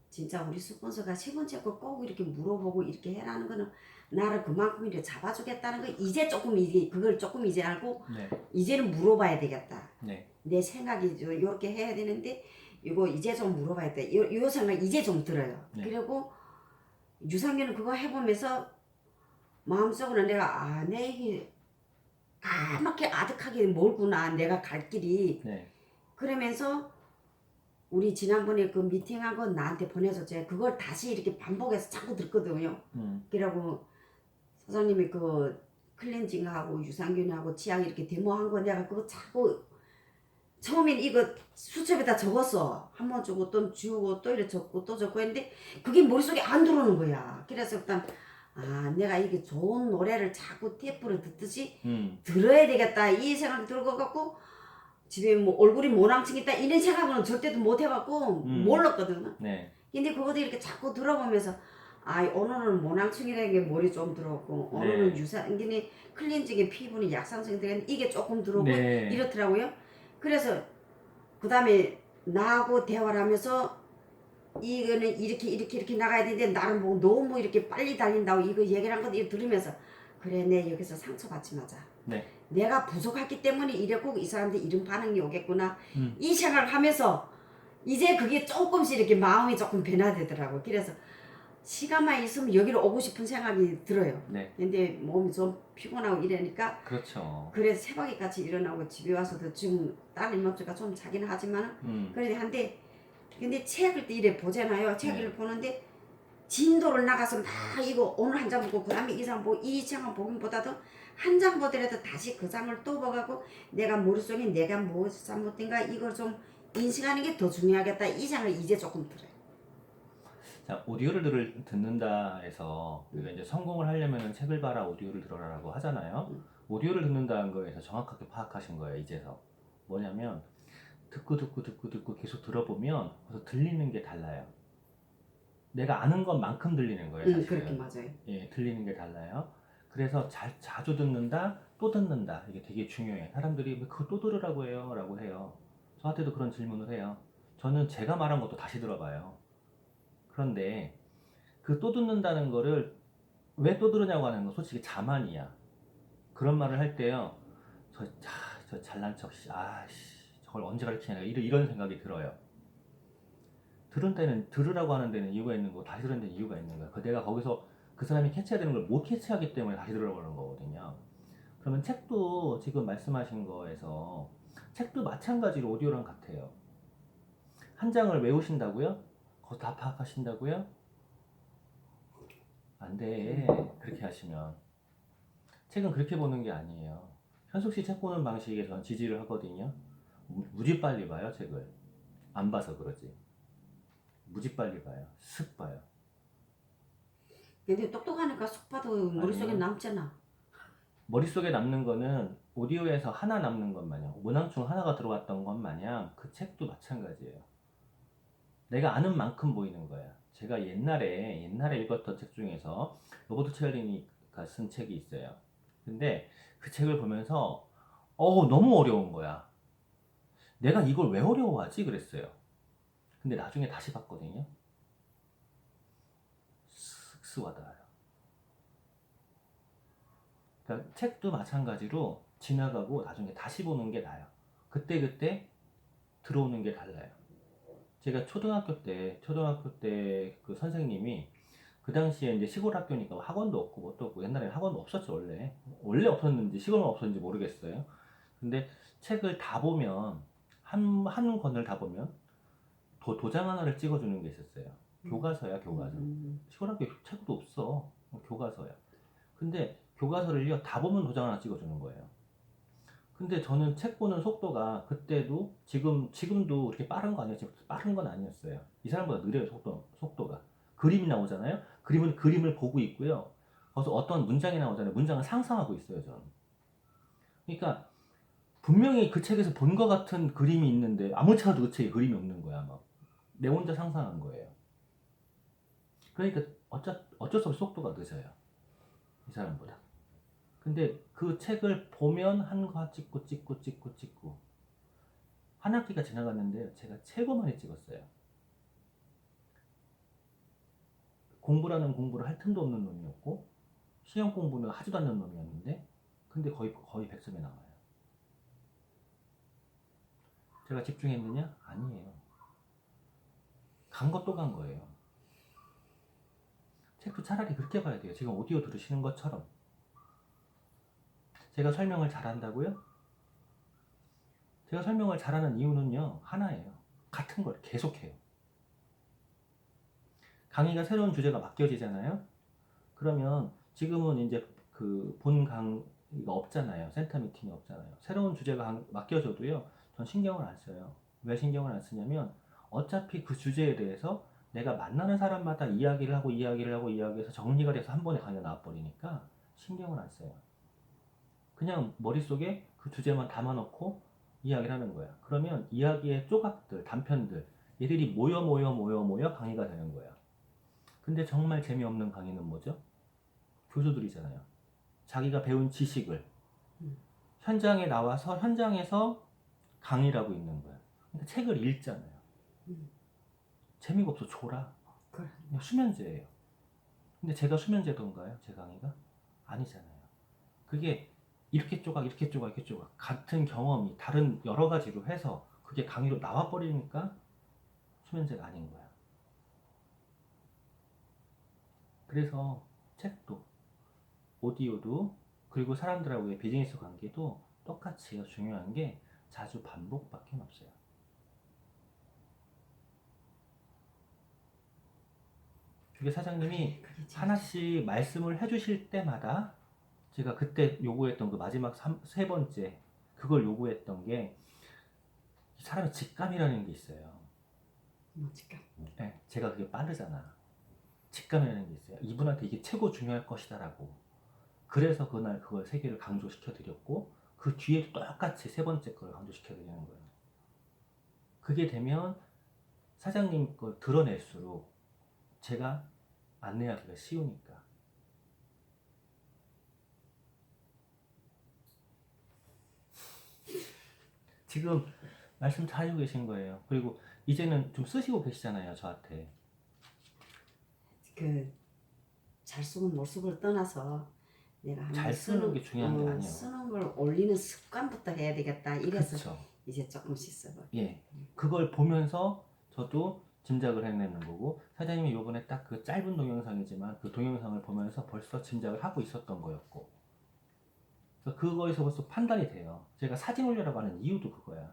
진짜 우리 스폰서가 세 번째 거 꼭 이렇게 물어보고 이렇게 해라는 거는 나를 그만큼 이렇게 잡아주겠다는 거 이제 조금 이제 그걸 조금 이제 알고 네. 이제는 물어봐야 되겠다. 네. 내 생각이 이렇게 해야 되는데 이거 이제 좀 물어봐야 돼. 요 생각 이제 좀 들어요. 네. 그리고 유상현은 그거 해보면서 마음속으로 내가 내 이게 까맣게 아득하게 멀구나 내가 갈 길이. 네. 그러면서 우리 지난번에 그 미팅한 건 나한테 보내줬죠. 그걸 다시 이렇게 반복해서 자꾸 듣거든요. 그러고 사장님이 그 클렌징하고 유산균하고 치약 이렇게 데모한 거 내가 그거 자꾸 처음엔 이거 수첩에다 적었어. 한 번 주고 또 지우고 또 이렇게 적고 또 적고 했는데 그게 머릿속에 안 들어오는 거야. 그래서 일단 내가 이게 좋은 노래를 자꾸 테이프를 듣듯이 들어야 되겠다 이 생각이 들고 갖고 집에 뭐 얼굴이 모낭증 있다 이런 생각은 절대도 못 해갖고 몰랐거든. 네. 근데 그것도 이렇게 자꾸 들어보면서 오늘은 모낭증이라는 게 머리 좀 들어오고 오늘은 유산균이 클렌징의 피부는 약산성이 들어있는데 이게 조금 들어오고 네. 이렇더라고요. 그래서 그 다음에 나하고 대화를 하면서 이거는 이렇게 나가야 되는데 나는 뭐 너무 이렇게 빨리 달린다고 이거 얘기를 한 것도 들으면서 그래 내 여기서 상처받지 마자. 네. 내가 부족했기 때문에 이랬고 이 사람들 이런 반응이 오겠구나 이 생각을 하면서 이제 그게 조금씩 이렇게 마음이 조금 변화되더라고. 그래서 시간만 있으면 여기로 오고 싶은 생각이 들어요. 네. 근데 몸이 좀 피곤하고 이러니까 그렇죠. 그래서 새벽에 같이 일어나고 집에 와서도 지금 딸 이모씨가 좀 자기는 하지만 그래도 한데 근데 책을 이래 보잖아요. 책을 보는데 진도를 나가서 막 이거 오늘 한 장 보고 그 다음에 이 사람 보고 이 책을 보기보다도 한 장 보더라도 다시 그 장을 또 보고 내가 머릿속에 내가 무엇이 잘못된가 이걸 좀 인식하는 게 더 중요하겠다. 이 장을 이제 조금 들어요. 자, 오디오를 듣는다 해서 우리가 이제 성공을 하려면 책을 봐라, 오디오를 들어라라고 하잖아요. 오디오를 듣는다는 거에서 정확하게 파악하신 거예요, 이제서. 뭐냐면 듣고 계속 들어보면 그래서 들리는 게 달라요. 내가 아는 것만큼 들리는 거예요, 사실은. 그렇게 맞아요. 예, 들리는 게 달라요. 그래서 자주 듣는다, 또 듣는다. 이게 되게 중요해요. 사람들이 왜 그거 또 들으라고 해요? 라고 해요. 저한테도 그런 질문을 해요. 저는 제가 말한 것도 다시 들어봐요. 그런데 그 또 듣는다는 거를 왜 또 들으냐고 하는 건 솔직히 자만이야. 그런 말을 할 때요. 저 잘난 척, 저걸 언제 가르치냐. 이런 생각이 들어요. 들은 때는, 들으라고 하는 데는 이유가 있는 거고, 다시 들은 데는 이유가 있는 거야. 내가 거기서 그 사람이 캐치해야 되는 걸 못 캐치하기 때문에 다시 들으라고 하는 거거든요. 그러면 책도 지금 말씀하신 거에서, 책도 마찬가지로 오디오랑 같아요. 한 장을 외우신다고요? 그거 다 파악하신다고요? 안 돼. 그렇게 하시면. 책은 그렇게 보는 게 아니에요. 현숙 씨 책 보는 방식에 저는 지지를 하거든요. 무지 빨리 봐요, 책을. 안 봐서 그러지. 무지 빨리 봐요. 슥 봐요. 근데 똑똑하니까 속 봐도 머릿속에 아니요. 남잖아. 머릿속에 남는 거는 오디오에서 하나 남는 것 마냥, 문항충 하나가 들어갔던 것 마냥 그 책도 마찬가지예요. 내가 아는 만큼 보이는 거야. 제가 옛날에 읽었던 책 중에서 로버트 치알디니가 쓴 책이 있어요. 근데 그 책을 보면서 너무 어려운 거야. 내가 이걸 왜 어려워하지? 그랬어요. 근데 나중에 다시 봤거든요. 쓱쓱 와닿아요. 그러니까 책도 마찬가지로 지나가고 나중에 다시 보는 게 나아요. 그때 들어오는 게 달라요. 제가 초등학교 때 그 선생님이 그 당시에 이제 시골 학교니까 학원도 없고 뭣도 없고 옛날에 학원도 없었죠, 원래 없었는지 시골만 없었는지 모르겠어요. 근데 책을 다 보면 한 권을 다 보면 도장 하나를 찍어주는 게 있었어요. 교과서야, 교과서. 시골 학교에 책도 없어. 교과서야. 근데 교과서를요 다 보면 도장 하나 찍어주는 거예요. 근데 저는 책 보는 속도가 그때도 지금도 그렇게 빠른 거 아니었어요. 빠른 건 아니었어요. 이 사람보다 느려요, 속도가. 그림이 나오잖아요. 그림은 그림을 보고 있고요. 거기서 어떤 문장이 나오잖아요. 문장을 상상하고 있어요, 저는. 그러니까 분명히 그 책에서 본 것 같은 그림이 있는데 아무 찾아도 그 책에 그림이 없는 거야. 막 내 혼자 상상한 거예요. 그러니까 어쩔 수 없이 속도가 늦어요, 이 사람보다. 근데 그 책을 보면 한 과 찍고 한 학기가 지나갔는데 제가 최고 많이 찍었어요. 공부를 할 틈도 없는 놈이었고 시험 공부는 하지도 않는 놈이었는데 근데 거의 100점이 나와요. 제가 집중했느냐? 아니에요. 간 것도 간 거예요. 책도 차라리 그렇게 봐야 돼요. 지금 오디오 들으시는 것처럼. 제가 설명을 잘한다고요? 제가 설명을 잘하는 이유는요, 하나예요. 같은 걸 계속해요. 강의가 새로운 주제가 바뀌어지잖아요? 그러면 지금은 이제 그 본 강의가 없잖아요. 센터 미팅이 없잖아요. 새로운 주제가 맡겨져도요, 전 신경을 안 써요. 왜 신경을 안 쓰냐면, 어차피 그 주제에 대해서 내가 만나는 사람마다 이야기를 하고 정리가 돼서 한 번에 강의가 나와버리니까 신경을 안 써요. 그냥 머릿속에 그 주제만 담아놓고 이야기를 하는 거야. 그러면 이야기의 조각들, 단편들, 얘들이 모여 강의가 되는 거야. 근데 정말 재미없는 강의는 뭐죠? 교수들이잖아요. 자기가 배운 지식을 현장에 나와서 현장에서 강의를 하고 있는 거야. 그러니까 책을 읽잖아요. 재미가 없어, 졸아. 그래. 그냥 수면제예요. 근데 제가 수면제던가요? 제 강의가? 아니잖아요. 그게 이렇게 조각 같은 경험이 다른 여러 가지로 해서 그게 강의로 나와버리니까 수면제가 아닌 거야. 그래서 책도 오디오도 그리고 사람들하고의 비즈니스 관계도 똑같이 중요한 게 자주 반복밖에 없어요. 그게 사장님이 하나씩 말씀을 해주실 때마다 제가 그때 요구했던 그 마지막 세 번째 그걸 요구했던 게 사람의 직감이라는 게 있어요. 뭐지까? 네, 제가 그게 빠르잖아. 직감이라는 게 있어요. 이분한테 이게 최고 중요할 것이다라고. 그래서 그날 그걸 세 개를 강조시켜 드렸고 그 뒤에도 똑같이 세 번째 걸 강조시켜 드리는 거예요. 그게 되면 사장님 걸 드러낼수록 제가 안내하기가 쉬우니까. 지금 말씀 잘 하고 계신 거예요. 그리고 이제는 좀 쓰시고 계시잖아요, 저한테. 그 잘 쓰고 못 쓰고를 떠나서 내가 한번 잘 쓰는 게 중요한 게 아니에요. 쓰는 걸 올리는 습관부터 해야 되겠다. 이래서 그렇죠. 이제 조금씩 써봐. 예. 그걸 보면서 저도 짐작을 해내는 거고 사장님이 요번에 딱 그 짧은 동영상이지만 그 동영상을 보면서 벌써 짐작을 하고 있었던 거였고 그래서 그거에서 벌써 판단이 돼요. 제가 사진 올리라고 하는 이유도 그거야.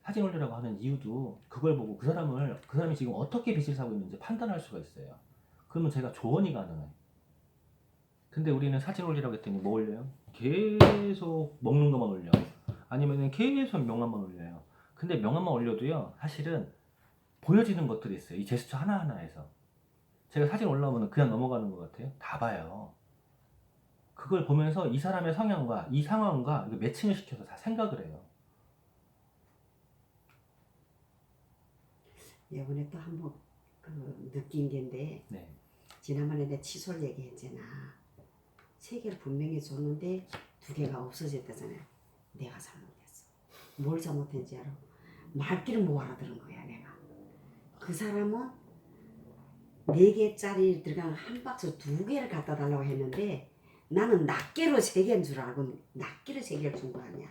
사진 올리라고 하는 이유도 그걸 보고 그 사람이 지금 어떻게 빚을 사고 있는지 판단할 수가 있어요. 그러면 제가 조언이 가능해. 근데 우리는 사진 올리라고 했더니 뭐 올려요? 계속 먹는 것만 올려. 아니면은 계속 명함만 올려요. 근데 명함만 올려도요, 사실은 보여지는 것들이 있어요. 이 제스처 하나하나에서. 제가 사진 올라오면 그냥 넘어가는 것 같아요? 다 봐요. 그걸 보면서 이 사람의 성향과 이 상황과 매칭을 시켜서 다 생각을 해요. 이번에 또 한번 그 느낀 게인데 네. 지난번에 내가 칫솔 얘기했잖아. 3개를 분명히 줬는데 2개가 없어졌다잖아요. 내가 잘못했어. 뭘 잘못했는지 알아? 말귀를 못 알아들은 거야 내가. 그 사람은 4개짜리 들어간 한 박스 2개를 갖다 달라고 했는데 나는 낱개로 3개인 줄 알고 낱개로 3개를 준 거 아니야.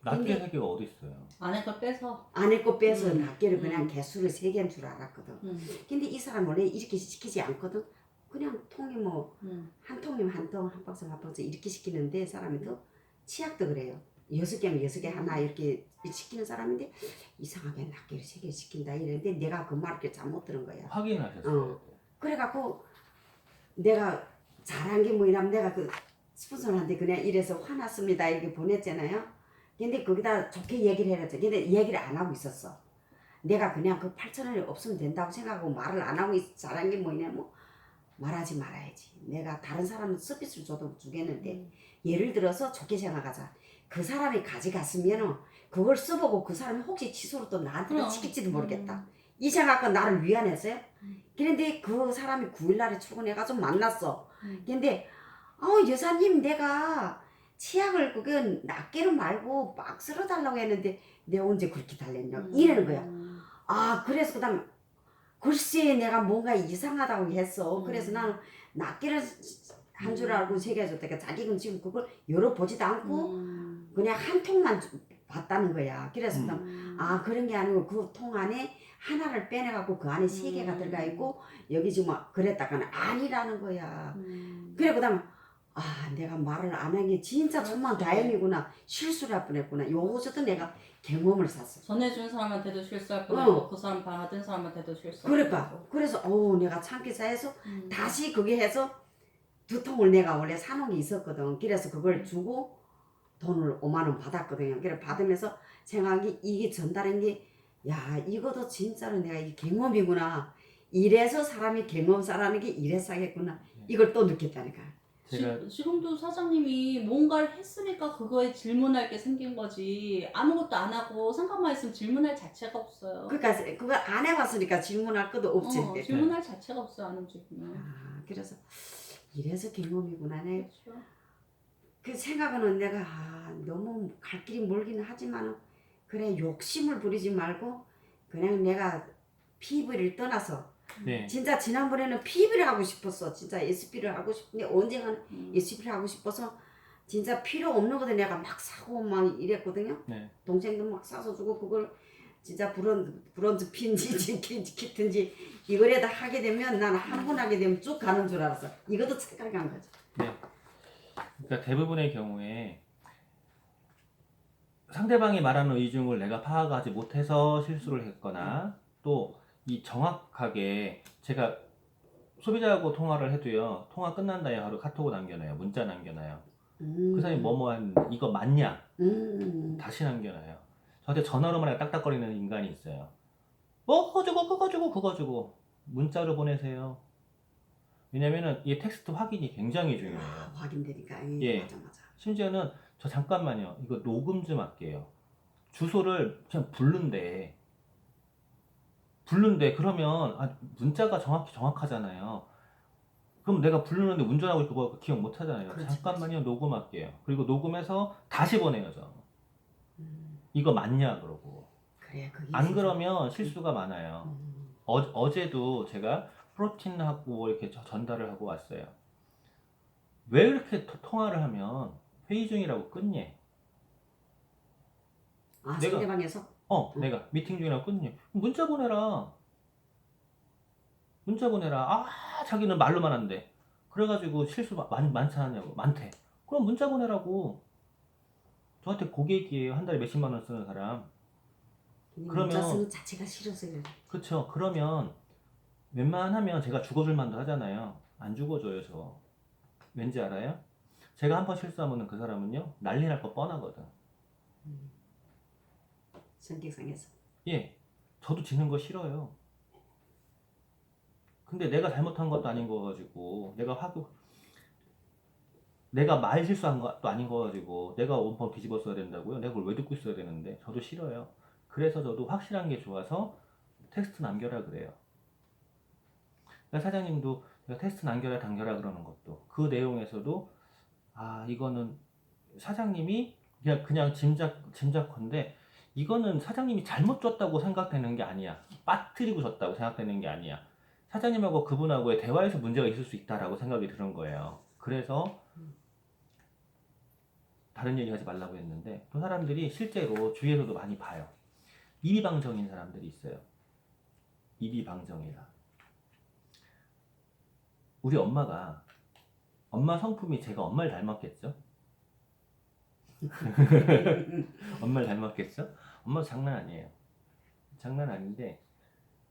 낱개 근데- 3개가 어디 있어요? 안에 걸 빼서. 안에 거 빼서 낱개를 그냥 음. 개수를 3개인 줄 알았거든. 근데 이 사람 원래 이렇게 시키지 않거든. 그냥 통이 뭐 한 통이면 한 통, 한 박스 한 박스 이렇게 시키는데 사람이 또 치약도 그래요. 6개면 6개 하나 이렇게 시키는 사람인데 이상하게 낱개를 3개 시킨다 이랬는데 내가 그 말을 잘못 들은 거야. 확인하셨어요. 그래갖고 내가 잘한 게 뭐냐면 내가 그 스폰서한테 그냥 이래서 화났습니다 이렇게 보냈잖아요. 근데 거기다 좋게 얘기를 해놨죠. 근데 얘기를 안 하고 있었어. 내가 그냥 그 8,000원이 없으면 된다고 생각하고 말을 안 하고 잘한 게 뭐냐면 말하지 말아야지. 내가 다른 사람은 서비스를 줘도 주겠는데 예를 들어서 좋게 생각하자. 그 사람이 가져갔으면 그걸 써보고 그 사람이 혹시 취소로 또 나한테 그럼. 시킬지도 모르겠다. 이 생각과 나를 위안했어요. 그런데 그 사람이 9일날에 출근해가지고 만났어. 근데 여사님 내가 치약을 그건 낱개로 말고 박스로 달라고 했는데 내가 언제 그렇게 달랬냐 이러는 거야. 그래서 그다음 글쎄 내가 뭔가 이상하다고 했어. 그래서 나는 낱개를 한 줄 알고 3개 줬다니까 자기는 지금 그걸 열어보지도 않고 그냥 한 통만 봤다는 거야. 그래서 그런 게 아니고 그 통 안에 하나를 빼내갖고 그 안에 3개가 들어가 있고 여기 지금 그랬다가는 아니라는 거야. 그래 그다음 내가 말을 안 한 게 진짜 천만 다행이구나. 실수를 할 뻔했구나. 요거서도 내가 경험을 샀어. 전해준 사람한테도 실수할 뻔하고 그 사람 받은 사람한테도 실수할 그러니까 뻔하고. 그래서 내가 참기사 해서 다시 그게 해서 2통을 내가 원래 사놓은 게 있었거든. 그래서 그걸 주고 돈을 5만 원 받았거든요. 그래 받으면서 생각이 이게 전달한 게 야 이것도 진짜로 내가 이 경험이구나. 이래서 사람이 경험사라는 게 이래서 하겠구나. 이걸 또 느꼈다니까. 제가 지금도 사장님이 뭔가를 했으니까 그거에 질문할 게 생긴 거지 아무것도 안 하고 생각만 했으면 질문할 자체가 없어요. 그러니까 그걸 안 해봤으니까 질문할 것도 없지. 질문할 자체가 없어요 안 움직이면. 그래서 이래서 경험이구나. 내 그렇죠. 그 생각은 내가 너무 갈 길이 멀기는 하지만 그래 욕심을 부리지 말고 그냥 내가 PV를 떠나서 네. 진짜 지난번에는 PV를 하고 싶었어. 진짜 SP를 하고 싶은데 언젠가는 SP를 하고 싶어서 진짜 필요 없는 거들 내가 막 사고 막 이랬거든요. 네. 동생도 막 사서 주고 그걸 진짜 브론즈 핀지 키트인지 이거라도 하게 되면 나는 한 번 하게 되면 쭉 가는 줄 알았어. 이것도 착각한 거지. 네. 그러니까 대부분의 경우에 상대방이 말하는 의중을 내가 파악하지 못해서 실수를 했거나 또 이 정확하게 제가 소비자하고 통화를 해도요 통화 끝난 다음에 바로 카톡을 남겨놔요. 문자 남겨놔요. 그 사람이 뭐뭐 하는데 이거 맞냐? 다시 남겨놔요. 저한테 전화로만 딱딱거리는 인간이 있어요. 뭐 그거 주고 문자로 보내세요. 왜냐면은 이 텍스트 확인이 굉장히 중요해요. 확인되니까. 예. 맞아. 심지어는 저 잠깐만요. 이거 녹음 좀 할게요. 주소를 그냥 부른대. 그러면 문자가 정확하잖아요. 그럼 내가 부르는데 운전하고 있고 뭐 기억 못 하잖아요. 그렇지, 잠깐만요. 녹음할게요. 그리고 녹음해서 다시 보내요. 저. 음, 이거 맞냐 그러고. 그래 그게 안 진짜- 그러면 실수가 많아요. 어제도 제가 프로틴하고 이렇게 전달을 하고 왔어요. 왜 이렇게 통화를 하면 회의 중이라고 끊니? 아 내가- 상대방에서 내가 미팅 중이라고 끊니? 문자 보내라. 자기는 말로만 한대. 그래가지고 실수 많지 않냐고. 많대. 그럼 문자 보내라고. 저한테 고객이에요. 한 달에 몇십만 원 쓰는 사람. 그러면- 문자 쓰는 자체가 싫어서 그래. 그쵸. 그러면 웬만하면 제가 죽어줄 만도 하잖아요. 안 죽어줘요, 저. 왠지 알아요? 제가 한 번 실수하면 그 사람은요, 난리 날 거 뻔하거든. 성격상에서. 예. 저도 지는 거 싫어요. 근데 내가 잘못한 것도 아닌 거 가지고, 내가 말 실수한 것도 아닌 거 가지고, 내가 원본 뒤집어 써야 된다고요? 내가 그걸 왜 듣고 있어야 되는데? 저도 싫어요. 그래서 저도 확실한 게 좋아서 텍스트 남겨라 그래요. 그러니까 사장님도 내가 텍스트 남겨라 당겨라 그러는 것도 그 내용에서도 이거는 사장님이 그냥 짐작컨대 이거는 사장님이 잘못 줬다고 생각되는 게 아니야. 빠뜨리고 줬다고 생각되는 게 아니야. 사장님하고 그분하고의 대화에서 문제가 있을 수 있다라고 생각이 드는 거예요. 그래서 다른 얘기 하지 말라고 했는데 또 사람들이 실제로 주위에서도 많이 봐요. 이비방정인 사람들이 있어요. 이비방정이라. 우리 엄마 성품이 제가 엄마를 닮았겠죠? 엄마를 닮았겠죠? 엄마 장난 아니에요. 장난 아닌데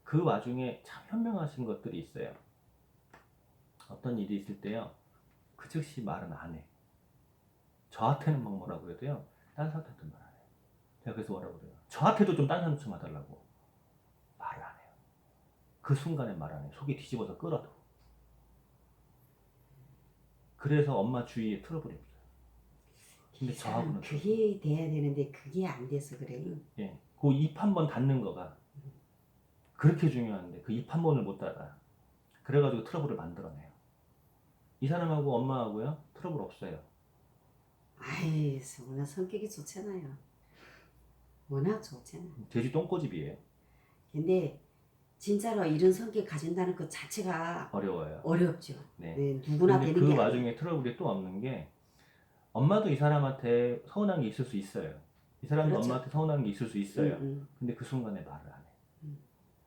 그 와중에 참 현명하신 것들이 있어요. 어떤 일이 있을 때요. 그 즉시 말은 안 해. 저한테는 막 뭐라고 그래도요. 딴 사람한테는 말 안 해요. 제가 그래서 뭐라고 그래요. 저한테도 좀 딴 사람 좀 해달라고. 말을 안 해요. 그 순간에 말 안 해요. 속이 뒤집어서 끓어도. 그래서 엄마 주위에 트러블이 없어요. 근데 저하고는 그게 돼야 되는데 그게 안 돼서 그래. 예, 그 입 한 번 닫는 거가 그렇게 중요한데 그 입 한 번을 못 닫아요. 그래가지고 트러블을 만들어내요. 이 사람하고 엄마하고요 트러블 없어요. 아이 워낙 성격이 좋잖아요. 워낙 좋잖아. 돼지 똥꼬집이에요. 근데 진짜로 이런 성격 가진다는 것 자체가 어려워요. 어렵죠. 네. 네, 누구나 근데 되는 그 게 와중에 트러블이 또 없는 게 엄마도 이 사람한테 서운한 게 있을 수 있어요. 이 사람도 그렇죠. 엄마한테 서운한 게 있을 수 있어요. 음. 근데 그 순간에 말을 안 해. 음.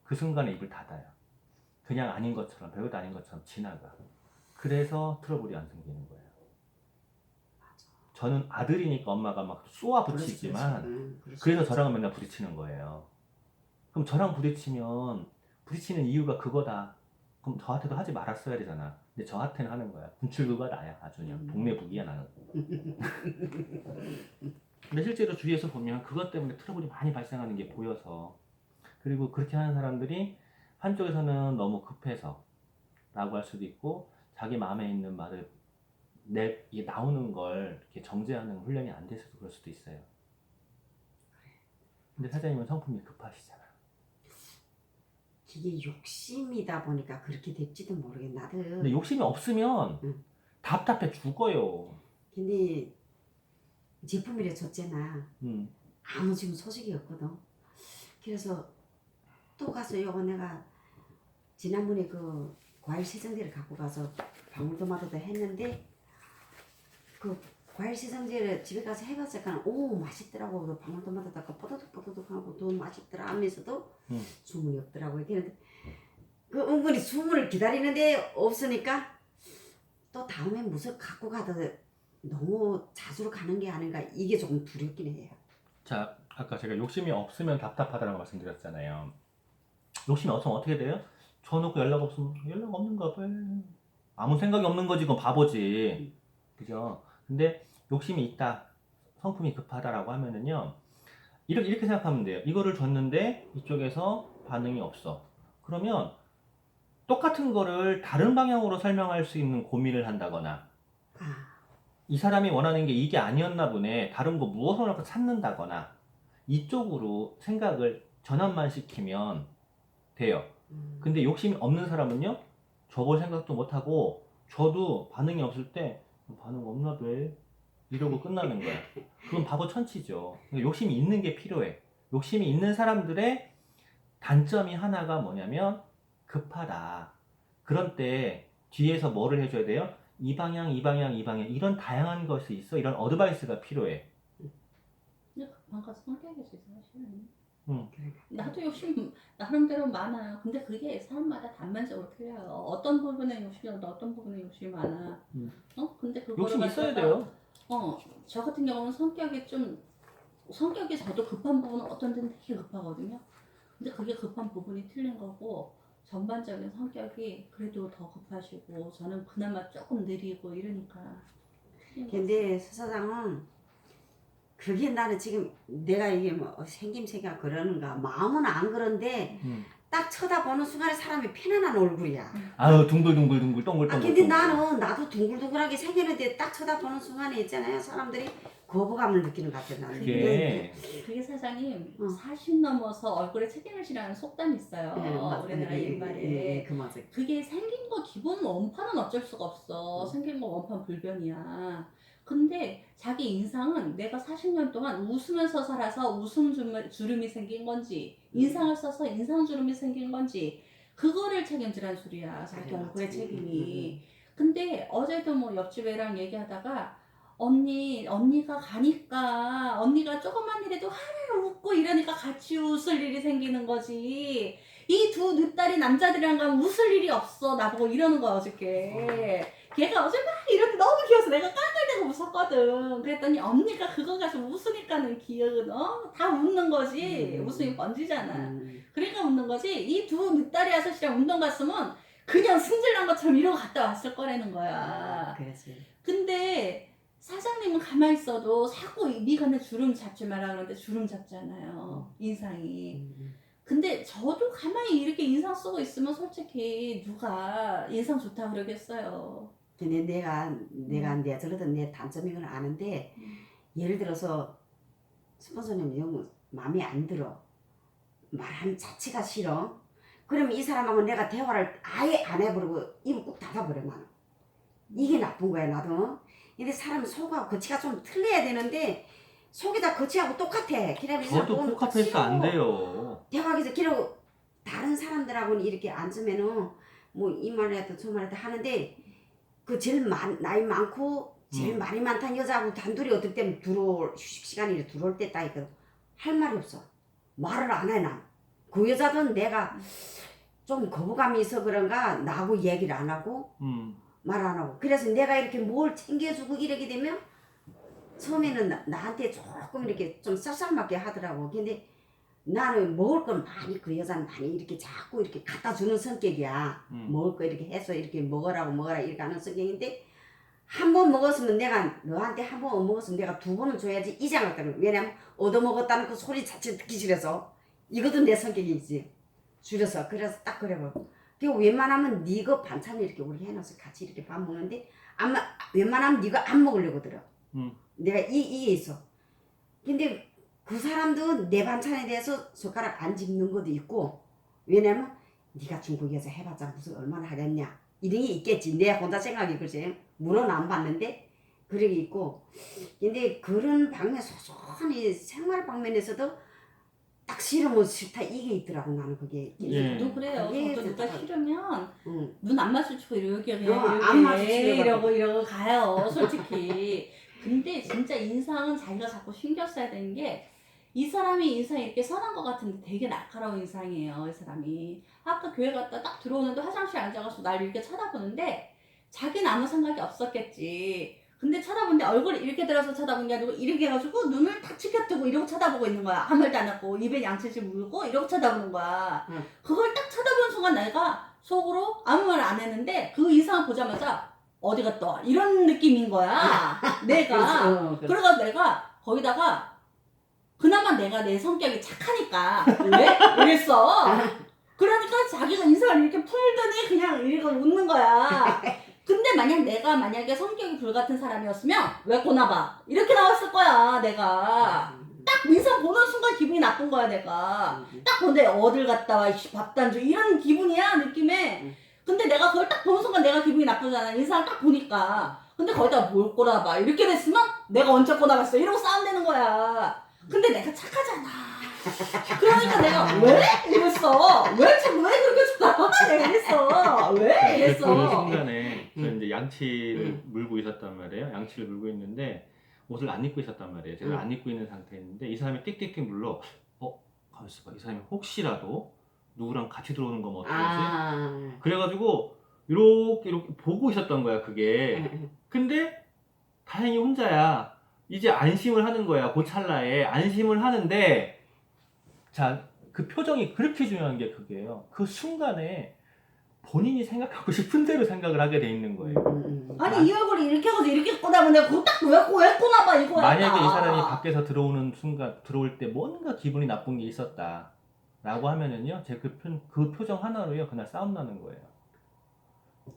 그 순간에 입을 닫아요. 그냥 아닌 것처럼 별것도 아닌 것처럼 지나가. 그래서 트러블이 안 생기는 거예요. 저는 아들이니까 엄마가 막 쏘아 붙이지만 그렇지. 그래서 저랑은 맨날 부딪히는 거예요. 그럼 저랑 부딪히는 이유가 그거다. 그럼 저한테도 하지 말았어야 되잖아. 근데 저한테는 하는 거야. 분출구가 나야. 아주 그냥 동네 북이야 나는. 근데 실제로 주위에서 보면 그것 때문에 트러블이 많이 발생하는 게 보여서 그리고 그렇게 하는 사람들이 한쪽에서는 너무 급해서 라고 할 수도 있고 자기 마음에 있는 말을 이게 나오는 걸 이렇게 정제하는 훈련이 안 돼서 그럴 수도 있어요. 근데 사장님은 성품이 급하시잖아. 이게 욕심이다 보니까 그렇게 될지도 모르겠 나도. 근데 욕심이 없으면 응. 답답해 죽어요. 근데 제품이라 줬잖아. 아무 지금 소식이 없거든. 그래서 또 가서 요거 내가 지난번에 그 과일 세정제를 갖고 가서 방울토마토도 했는데 그 과일 세정제를 집에 가서 해봤으니까 오 맛있더라고. 그 방울토마토도 아까 뽀드득뽀드득하고 더 맛있더라 하면서도 주문이 없더라고요. 그런데 그 은근히 주문을 기다리는데 없으니까 또 다음에 무슨 갖고 가도 너무 자주 가는 게 아닌가 이게 조금 두렵긴 해요. 자, 아까 제가 욕심이 없으면 답답하다라고 말씀드렸잖아요. 욕심이 없으면 어떻게 돼요? 줘놓고 연락 없으면 연락 없는가 봐. 아무 생각이 없는 거지. 그건 바보지. 그죠? 근데 욕심이 있다, 성품이 급하다라고 하면은요, 이렇게 생각하면 돼요. 이거를 줬는데 이쪽에서 반응이 없어. 그러면 똑같은 거를 다른 방향으로 설명할 수 있는 고민을 한다거나, 아, 이 사람이 원하는 게 이게 아니었나 보네, 다른 거 무엇을 찾는다거나, 이쪽으로 생각을 전환만 시키면 돼요. 근데 욕심이 없는 사람은요, 줘볼 생각도 못하고, 줘도 반응이 없을 때 반응 없나 돼, 이러고 끝나는 거야. 그건 바보 천치죠. 그러니까 욕심이 있는 게 필요해. 욕심이 있는 사람들의 단점이 하나가 뭐냐면 급하다. 그런 때 뒤에서 뭐를 해줘야 돼요? 이 방향, 이 방향, 이 방향, 이런 다양한 것이 있어. 이런 어드바이스가 필요해. 근데 급한 건 성격이지 사실은. 그래. 나도 욕심 나름대로 많아요. 근데 그게 사람마다 단면적으로 틀려요. 어떤 부분에 욕심이 많아, 어떤 부분에 욕심이 많아. 근데 그거를 욕심 있어야 갖다가 돼요. 저 같은 경우는 성격이 저도 급한 부분은 어떤 데는 되게 급하거든요. 근데 그게 급한 부분이 틀린 거고, 전반적인 성격이 그래도 더 급하시고, 저는 그나마 조금 느리고 이러니까. 틀린 거지. 근데 서사장은 그게 나는 지금 내가 이게 뭐 생김새가 그러는가 마음은 안 그런데 딱 쳐다보는 순간에 사람이 편안한 얼굴이야. 아유, 둥글둥글둥글, 아 동글동글. 근데 나도 둥글둥글하게 생겼는데 딱 쳐다보는 순간에 있잖아요. 사람들이 거부감을 느끼는 것 같아 나는. 그게 그게 사장님, 어. 40 넘어서 얼굴에 책임을 지라는 속담이 있어요. 맞아. 우리나라 옛말에. 그 맞아. 그게 생긴 거 기본 원판은 어쩔 수가 없어. 생긴 거 원판 불변이야. 근데 자기 인상은 내가 40년 동안 웃으면서 살아서 웃음 주름이 생긴 건지, 인상을 써서 인상 주름이 생긴 건지, 그거를 책임지란 소리야. 자기 얼굴의 책임이. 근데 어제도 뭐 옆집 애랑 얘기하다가 언니가 가니까 언니가 조금만 일해도 하루 웃고 이러니까 같이 웃을 일이 생기는 거지. 이 두 늑다리 남자들이랑 가면 웃을 일이 없어. 나보고 이러는 거야 어저께. 걔가 어제 막 이러는데 너무 귀여워서 내가 깔깔대고 웃었거든. 그랬더니 언니가 그거 가서 웃으니까는 기억은 다 웃는 거지. 웃음이 번지잖아. 그러니까 웃는 거지. 이 두 늑다리 아저씨랑 운동 갔으면 그냥 승질난 것처럼 이러고 갔다 왔을 거라는 거야. 그렇지. 근데 사장님은 가만히 있어도 자꾸 네가 내 주름 잡지 마라 그러는데 주름 잡잖아요. 인상이. 근데 저도 가만히 이렇게 인상 쓰고 있으면 솔직히 누가 인상 좋다 그러겠어요. 근데 내가 저러던 내 단점인 건 아는데 예를 들어서 스폰서님 너무 마음에 안 들어. 말하는 자체가 싫어. 그러면 이 사람하고 내가 대화를 아예 안 해버리고 입을 꾹 닫아버려 나는. 이게 나쁜 거야 나도. 근데 사람 속하고 거치가 좀 틀려야 되는데 속이 다 거치하고 똑같아. 그래서 이 사람 저도 보면 포카페이스 안 싫어. 돼요. 대화에서 기록 다른 사람들하고는 이렇게 앉으면은 뭐 이 말해도 저 말해도 하는데 그 제일 나이 많고 제일 말이 많다는 여자하고 단둘이 어떨 때는 휴식 시간이 들어올 때 딱 있거든. 할 말이 없어. 말을 안 해 난. 그 여자도 내가 좀 거부감이 있어 그런가 나하고 얘기를 안 하고 말 안 하고. 그래서 내가 이렇게 뭘 챙겨주고 이러게 되면 처음에는 나한테 조금 이렇게 좀 쌀쌀맞게 하더라고. 근데 나는 먹을 건 많이 그 여자는 많이 이렇게 자꾸 이렇게 갖다 주는 성격이야. 먹을 거 이렇게 해서 이렇게 먹어라 이렇게 하는 성격인데 한 번 먹었으면 내가 너한테 한 번 먹었으면 내가 두 번은 줘야지 이장을 거든. 왜냐면 얻어먹었다는 그 소리 자체 듣기 싫어서. 이것도 내 성격이지. 줄여서. 그래서 딱 그래버려. 그리고 웬만하면 네가 반찬을 이렇게 우리 해놔서 같이 이렇게 밥 먹는데 웬만하면 네가 안 먹으려고 들어. 내가 이게 있어. 근데 그 사람도 내 반찬에 대해서 젓가락 안 집는 것도 있고. 왜냐면 네가 중국에서 해봤자 무슨 얼마나 하겠냐 이런 게 있겠지. 내 혼자 생각이 그렇지. 물은 안 봤는데 그런 게 있고. 근데 그런 방면 소소한 생활 방면에서도 딱 싫으면 싫다 이게 있더라고. 나는 그게. 예. 저도 그래요. 그게 저도 누가 좋더라고. 싫으면 응. 눈 안 마주치고 이러게 안 마주치려고 이러고 가요 솔직히. 근데 진짜 인상은 자기가 자꾸 신경 써야 되는 게, 이 사람이 인상이 이렇게 선한 것 같은데 되게 날카로운 인상이에요. 이 사람이 아까 교회 갔다 딱 들어오는데 화장실에 앉아가지고 날 이렇게 쳐다보는데 자기는 아무 생각이 없었겠지. 근데 쳐다보는데 얼굴이 이렇게 들어서 쳐다본 게 아니고 이렇게 해가지고 눈을 탁 치켜뜨고 이러고 쳐다보고 있는 거야. 아무 말도 안 하고 입에 양치질 물고 이러고 쳐다보는 거야. 그걸 딱 쳐다보는 순간 내가 속으로 아무 말 안 했는데 그 인상을 보자마자 어디 갔다 와 이런 느낌인 거야 내가. 그렇지. 그래서 내가 거기다가 그나마 내가 내 성격이 착하니까 왜? 이랬어. 그러니까 자기가 인상을 이렇게 풀더니 그냥 이렇게 웃는 거야. 근데 내가 만약에 성격이 불같은 사람이었으면 왜 꼬나봐 이렇게 나왔을 거야 내가. 딱 인상 보는 순간 기분이 나쁜 거야 내가. 딱 보는데 어딜 갔다 와 이씨 밥도 안 줘 이런 기분이야 느낌에. 근데 내가 그걸 딱 보는 순간 내가 기분이 나쁘잖아 인상을 딱 보니까. 근데 거기다 뭘 꼬나봐 이렇게 됐으면 내가 언제 꼬나봤어 이러고 싸움되는 거야. 근데 내가 착하잖아. 그러니까 내가 왜? 이랬어. 왜 그렇게 쳐다봐? 내가 이랬어. 왜? 이랬어. 그 순간에 저 이제 양치를 물고 있었단 말이에요. 양치를 물고 있는데 옷을 안 입고 있었단 말이에요. 제가 안 입고 있는 상태였는데 이 사람이 띡띡띡 물러. 가만 있어봐. 이 사람이 혹시라도 누구랑 같이 들어오는 거면 어떡하지? 그래가지고 이렇게 보고 있었던 거야 그게. 근데 다행히 혼자야. 이제 안심을 하는 거야. 그 찰나에 안심을 하는데 자, 그 표정이 그렇게 중요한 게 그게요. 그 순간에 본인이 생각하고 싶은 대로 생각을 하게 돼 있는 거예요. 아니 이 얼굴이 이렇게 하고 이렇게 꼬나면 내가 그거 딱왜 꼬나봐 이거야. 만약에 이 사람이 밖에서 들어오는 순간 들어올 때 뭔가 기분이 나쁜 게 있었다 라고 하면은요 제 그 표정 하나로요 그날 싸움 나는 거예요.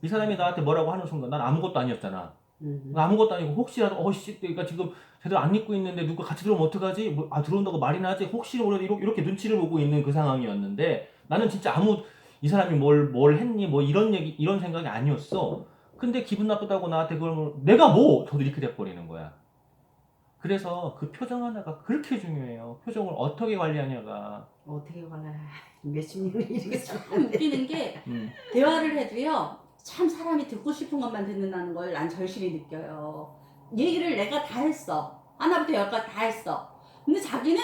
이 사람이 나한테 뭐라고 하는 순간 난 아무것도 아니었잖아. 아무것도 아니고 혹시라도 그러니까 지금 제대로 안 입고 있는데 누가 같이 들어오면 어떡하지? 들어온다고 말이나 하지? 혹시 이렇게 눈치를 보고 있는 그 상황이었는데 나는 진짜 이 사람이 뭘 했니? 뭐 이런 생각이 아니었어. 근데 기분 나쁘다고 나한테 그걸 내가 저도 이렇게 돼버리는 거야. 그래서 그 표정 하나가 그렇게 중요해요. 표정을 어떻게 관리하냐가. 어떻게 관리해? 몇십 년을 이렇게 참 살았는데. 웃기는 게 대화를 해도요 참 사람이 듣고 싶은 것만 듣는다는 걸 난 절실히 느껴요. 얘기를 내가 다 했어. 하나부터 열까지 다 했어. 근데 자기는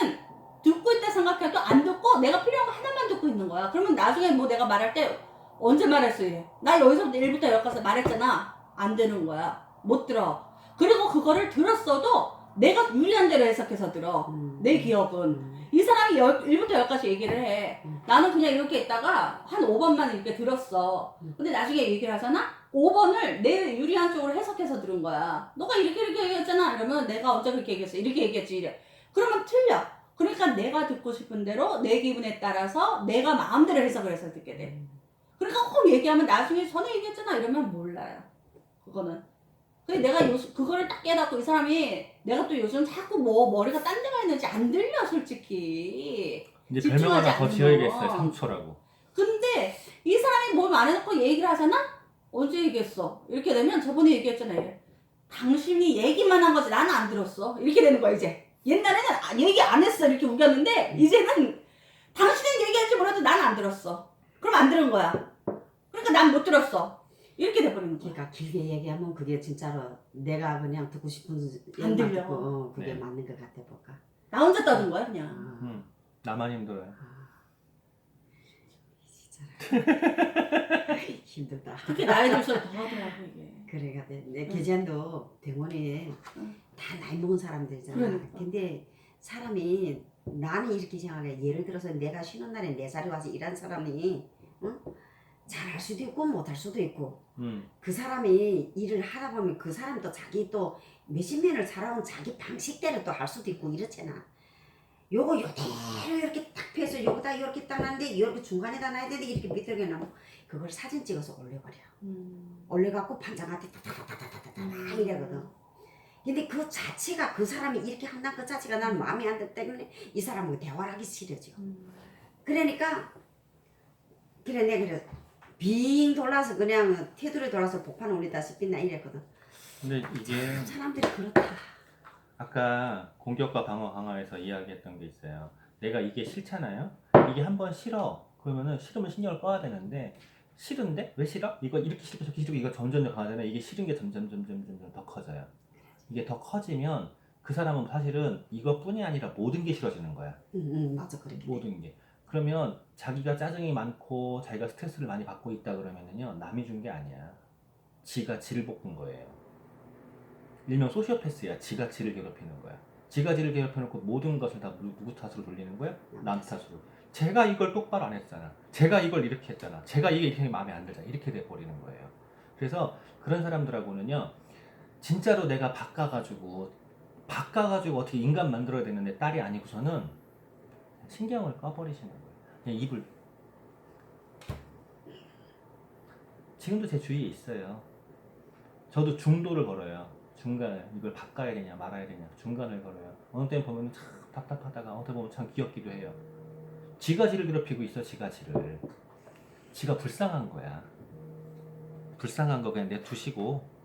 듣고 있다 생각해도 안 듣고 내가 필요한 거 하나만 듣고 있는 거야. 그러면 나중에 뭐 내가 말할 때 언제 말했어 이래. 나 여기서부터 1부터 10까지 말했잖아. 안 되는 거야. 못 들어. 그리고 그거를 들었어도 내가 유리한 대로 해석해서 들어. 내 기억은. 이 사람이 1부터 10까지 얘기를 해. 나는 그냥 이렇게 있다가 한 5번만 이렇게 들었어. 근데 나중에 얘기를 하잖아? 5번을 내 유리한 쪽으로 해석해서 들은 거야. 너가 이렇게 얘기했잖아. 이러면 내가 언제 그렇게 얘기했어? 이렇게 얘기했지. 이래. 그러면 틀려. 그러니까 내가 듣고 싶은 대로 내 기분에 따라서 내가 마음대로 해석을 해서 듣게 돼. 그러니까 꼭 얘기하면 나중에 전에 얘기했잖아. 이러면 몰라요. 그거는. 근데 내가 그거를 딱 깨닫고 이 사람이 내가 또 요즘 자꾸 머리가 딴 데가 있는지 안 들려 솔직히. 이제 별명 하나 더 않는 지어야겠어요. 거. 상처라고. 근데 이 사람이 뭘 말해놓고 얘기를 하잖아? 언제 얘기했어? 이렇게 되면 저번에 얘기했잖아. 이래. 당신이 얘기만 한 거지 나는 안 들었어. 이렇게 되는 거야 이제. 옛날에는 얘기 안 했어 이렇게 우겼는데 이제는 당신은 얘기할지 몰라도 나는 안 들었어. 그럼 안 들은 거야. 그러니까 난 못 들었어. 이렇게 돼버리는 거야. 그러니까 길게 얘기하면 그게 진짜로 내가 그냥 듣고 싶은 안 얘기만 들려. 듣고 그게 네. 맞는 것 같아 볼까. 나 혼자 떠든 거야 그냥. 나만 힘들어요. 진짜 힘들다. 그렇게 나이 들수록 더 하더라고 이게. 그래가 내 계잔도 병원에 다 나이 먹은 사람들이잖아. 그러니까. 근데 사람이 나는 이렇게 생각해. 예를 들어서 내가 쉬는 날에 내 자리 와서 일한 사람이 잘할 수도 있고 못할 수도 있고 그 사람이 일을 하다 보면 그 사람도 자기 또 몇십 년을 살아온 자기 방식대로 또 할 수도 있고 이렇잖아. 요거 요대로 이렇게 딱 펴서 요거다 이렇게 딱 놨는데 이렇게 중간에다 놔야 되는데 이렇게 밑에 나고 그걸 사진 찍어서 올려버려. 올려갖고 반장한테 타타타타타타타 이래거든. 근데 그 자체가 그 사람이 이렇게 한다는 그 자체가 난 마음에 안 들기 때문에 이 사람하고 대화를 하기 싫어져. 그러니까 내가 빙 돌아서 그냥 테두리 돌아서 복판 올리다시피 나 이랬거든. 근데 이게 사람들이 그렇다. 아까 공격과 방어 강화에서 이야기했던 게 있어요. 내가 이게 싫잖아요. 이게 한번 싫어. 그러면은 싫으면 신경을 꺼야 되는데 싫은데 왜 싫어? 이거 이렇게 싫고 저렇게 싫고 이거 점점 더 강하잖아요. 이게 싫은 게 점점 더 커져요. 이게 더 커지면 그 사람은 사실은 이것뿐이 아니라 모든 게 싫어지는 거야. 맞아 그렇게. 모든 게. 그러면 자기가 짜증이 많고 자기가 스트레스를 많이 받고 있다 그러면은요 남이 준 게 아니야. 지가 지를 볶은 거예요. 일명 소시오패스야. 지가 지를 괴롭히는 거야. 지가 지를 괴롭혀놓고 모든 것을 다 누구 탓으로 돌리는 거야? 남 탓으로. 제가 이걸 똑바로 안 했잖아. 제가 이걸 이렇게 했잖아. 제가 이게 이렇게 마음에 안 들잖아. 이렇게 돼버리는 거예요. 그래서 그런 사람들하고는요, 진짜로 내가 바꿔가지고 어떻게 인간 만들어야 되는데 딸이 아니고서는 신경을 꺼버리시는 거예요. 그냥 입을. 지금도 제 주위에 있어요. 저도 중도를 걸어요. 중간을 이걸 바꿔야 되냐 말아야 되냐 중간을 걸어요. 어느 때는 보면 참 답답하다가 어느 때 보면 참 귀엽기도 해요. 지가 지를 괴롭히고 있어. 지가 불쌍한 거야. 불쌍한 거 그냥 내두시고